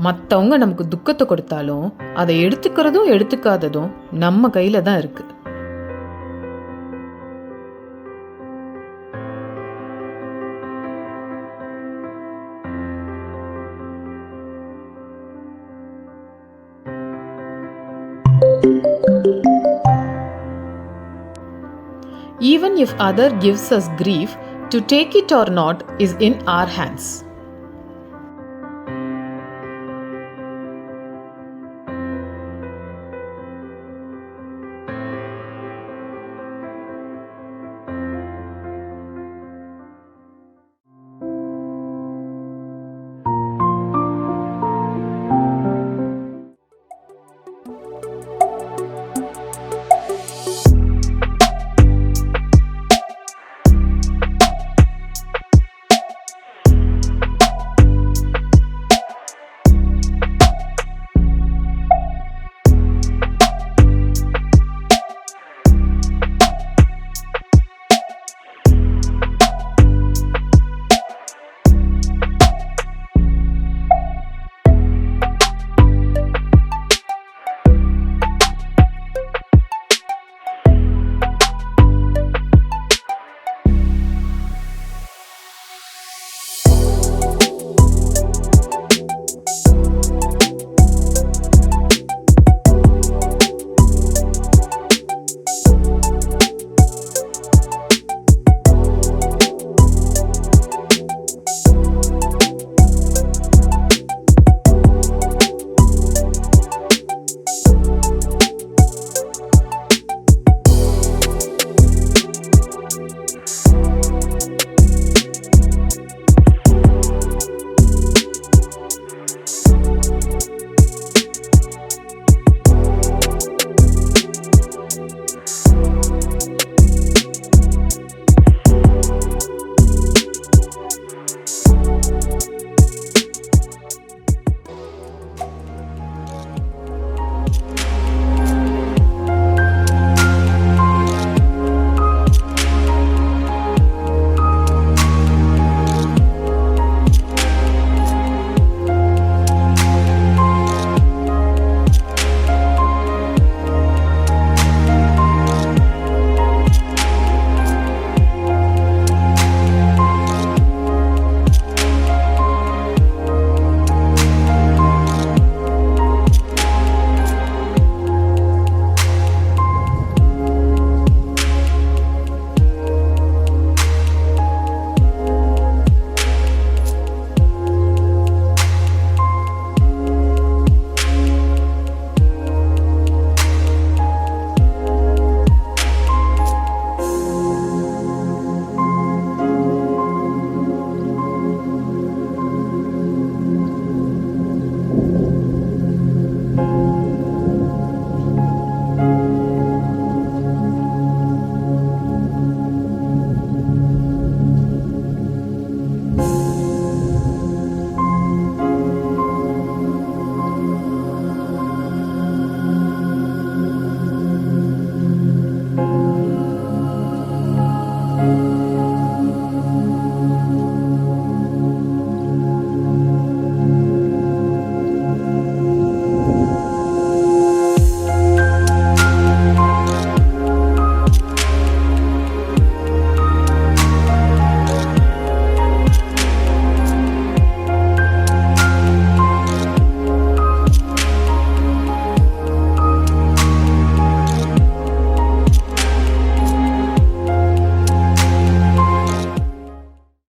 மற்றவங்க நமக்கு துக்கத்தை கொடுத்தாலும் அதை எடுத்துக்கிறதும் எடுத்துக்காததும் நம்ம கையில தான் இருக்கு. Even if other gives us grief, to take it or not is in our hands.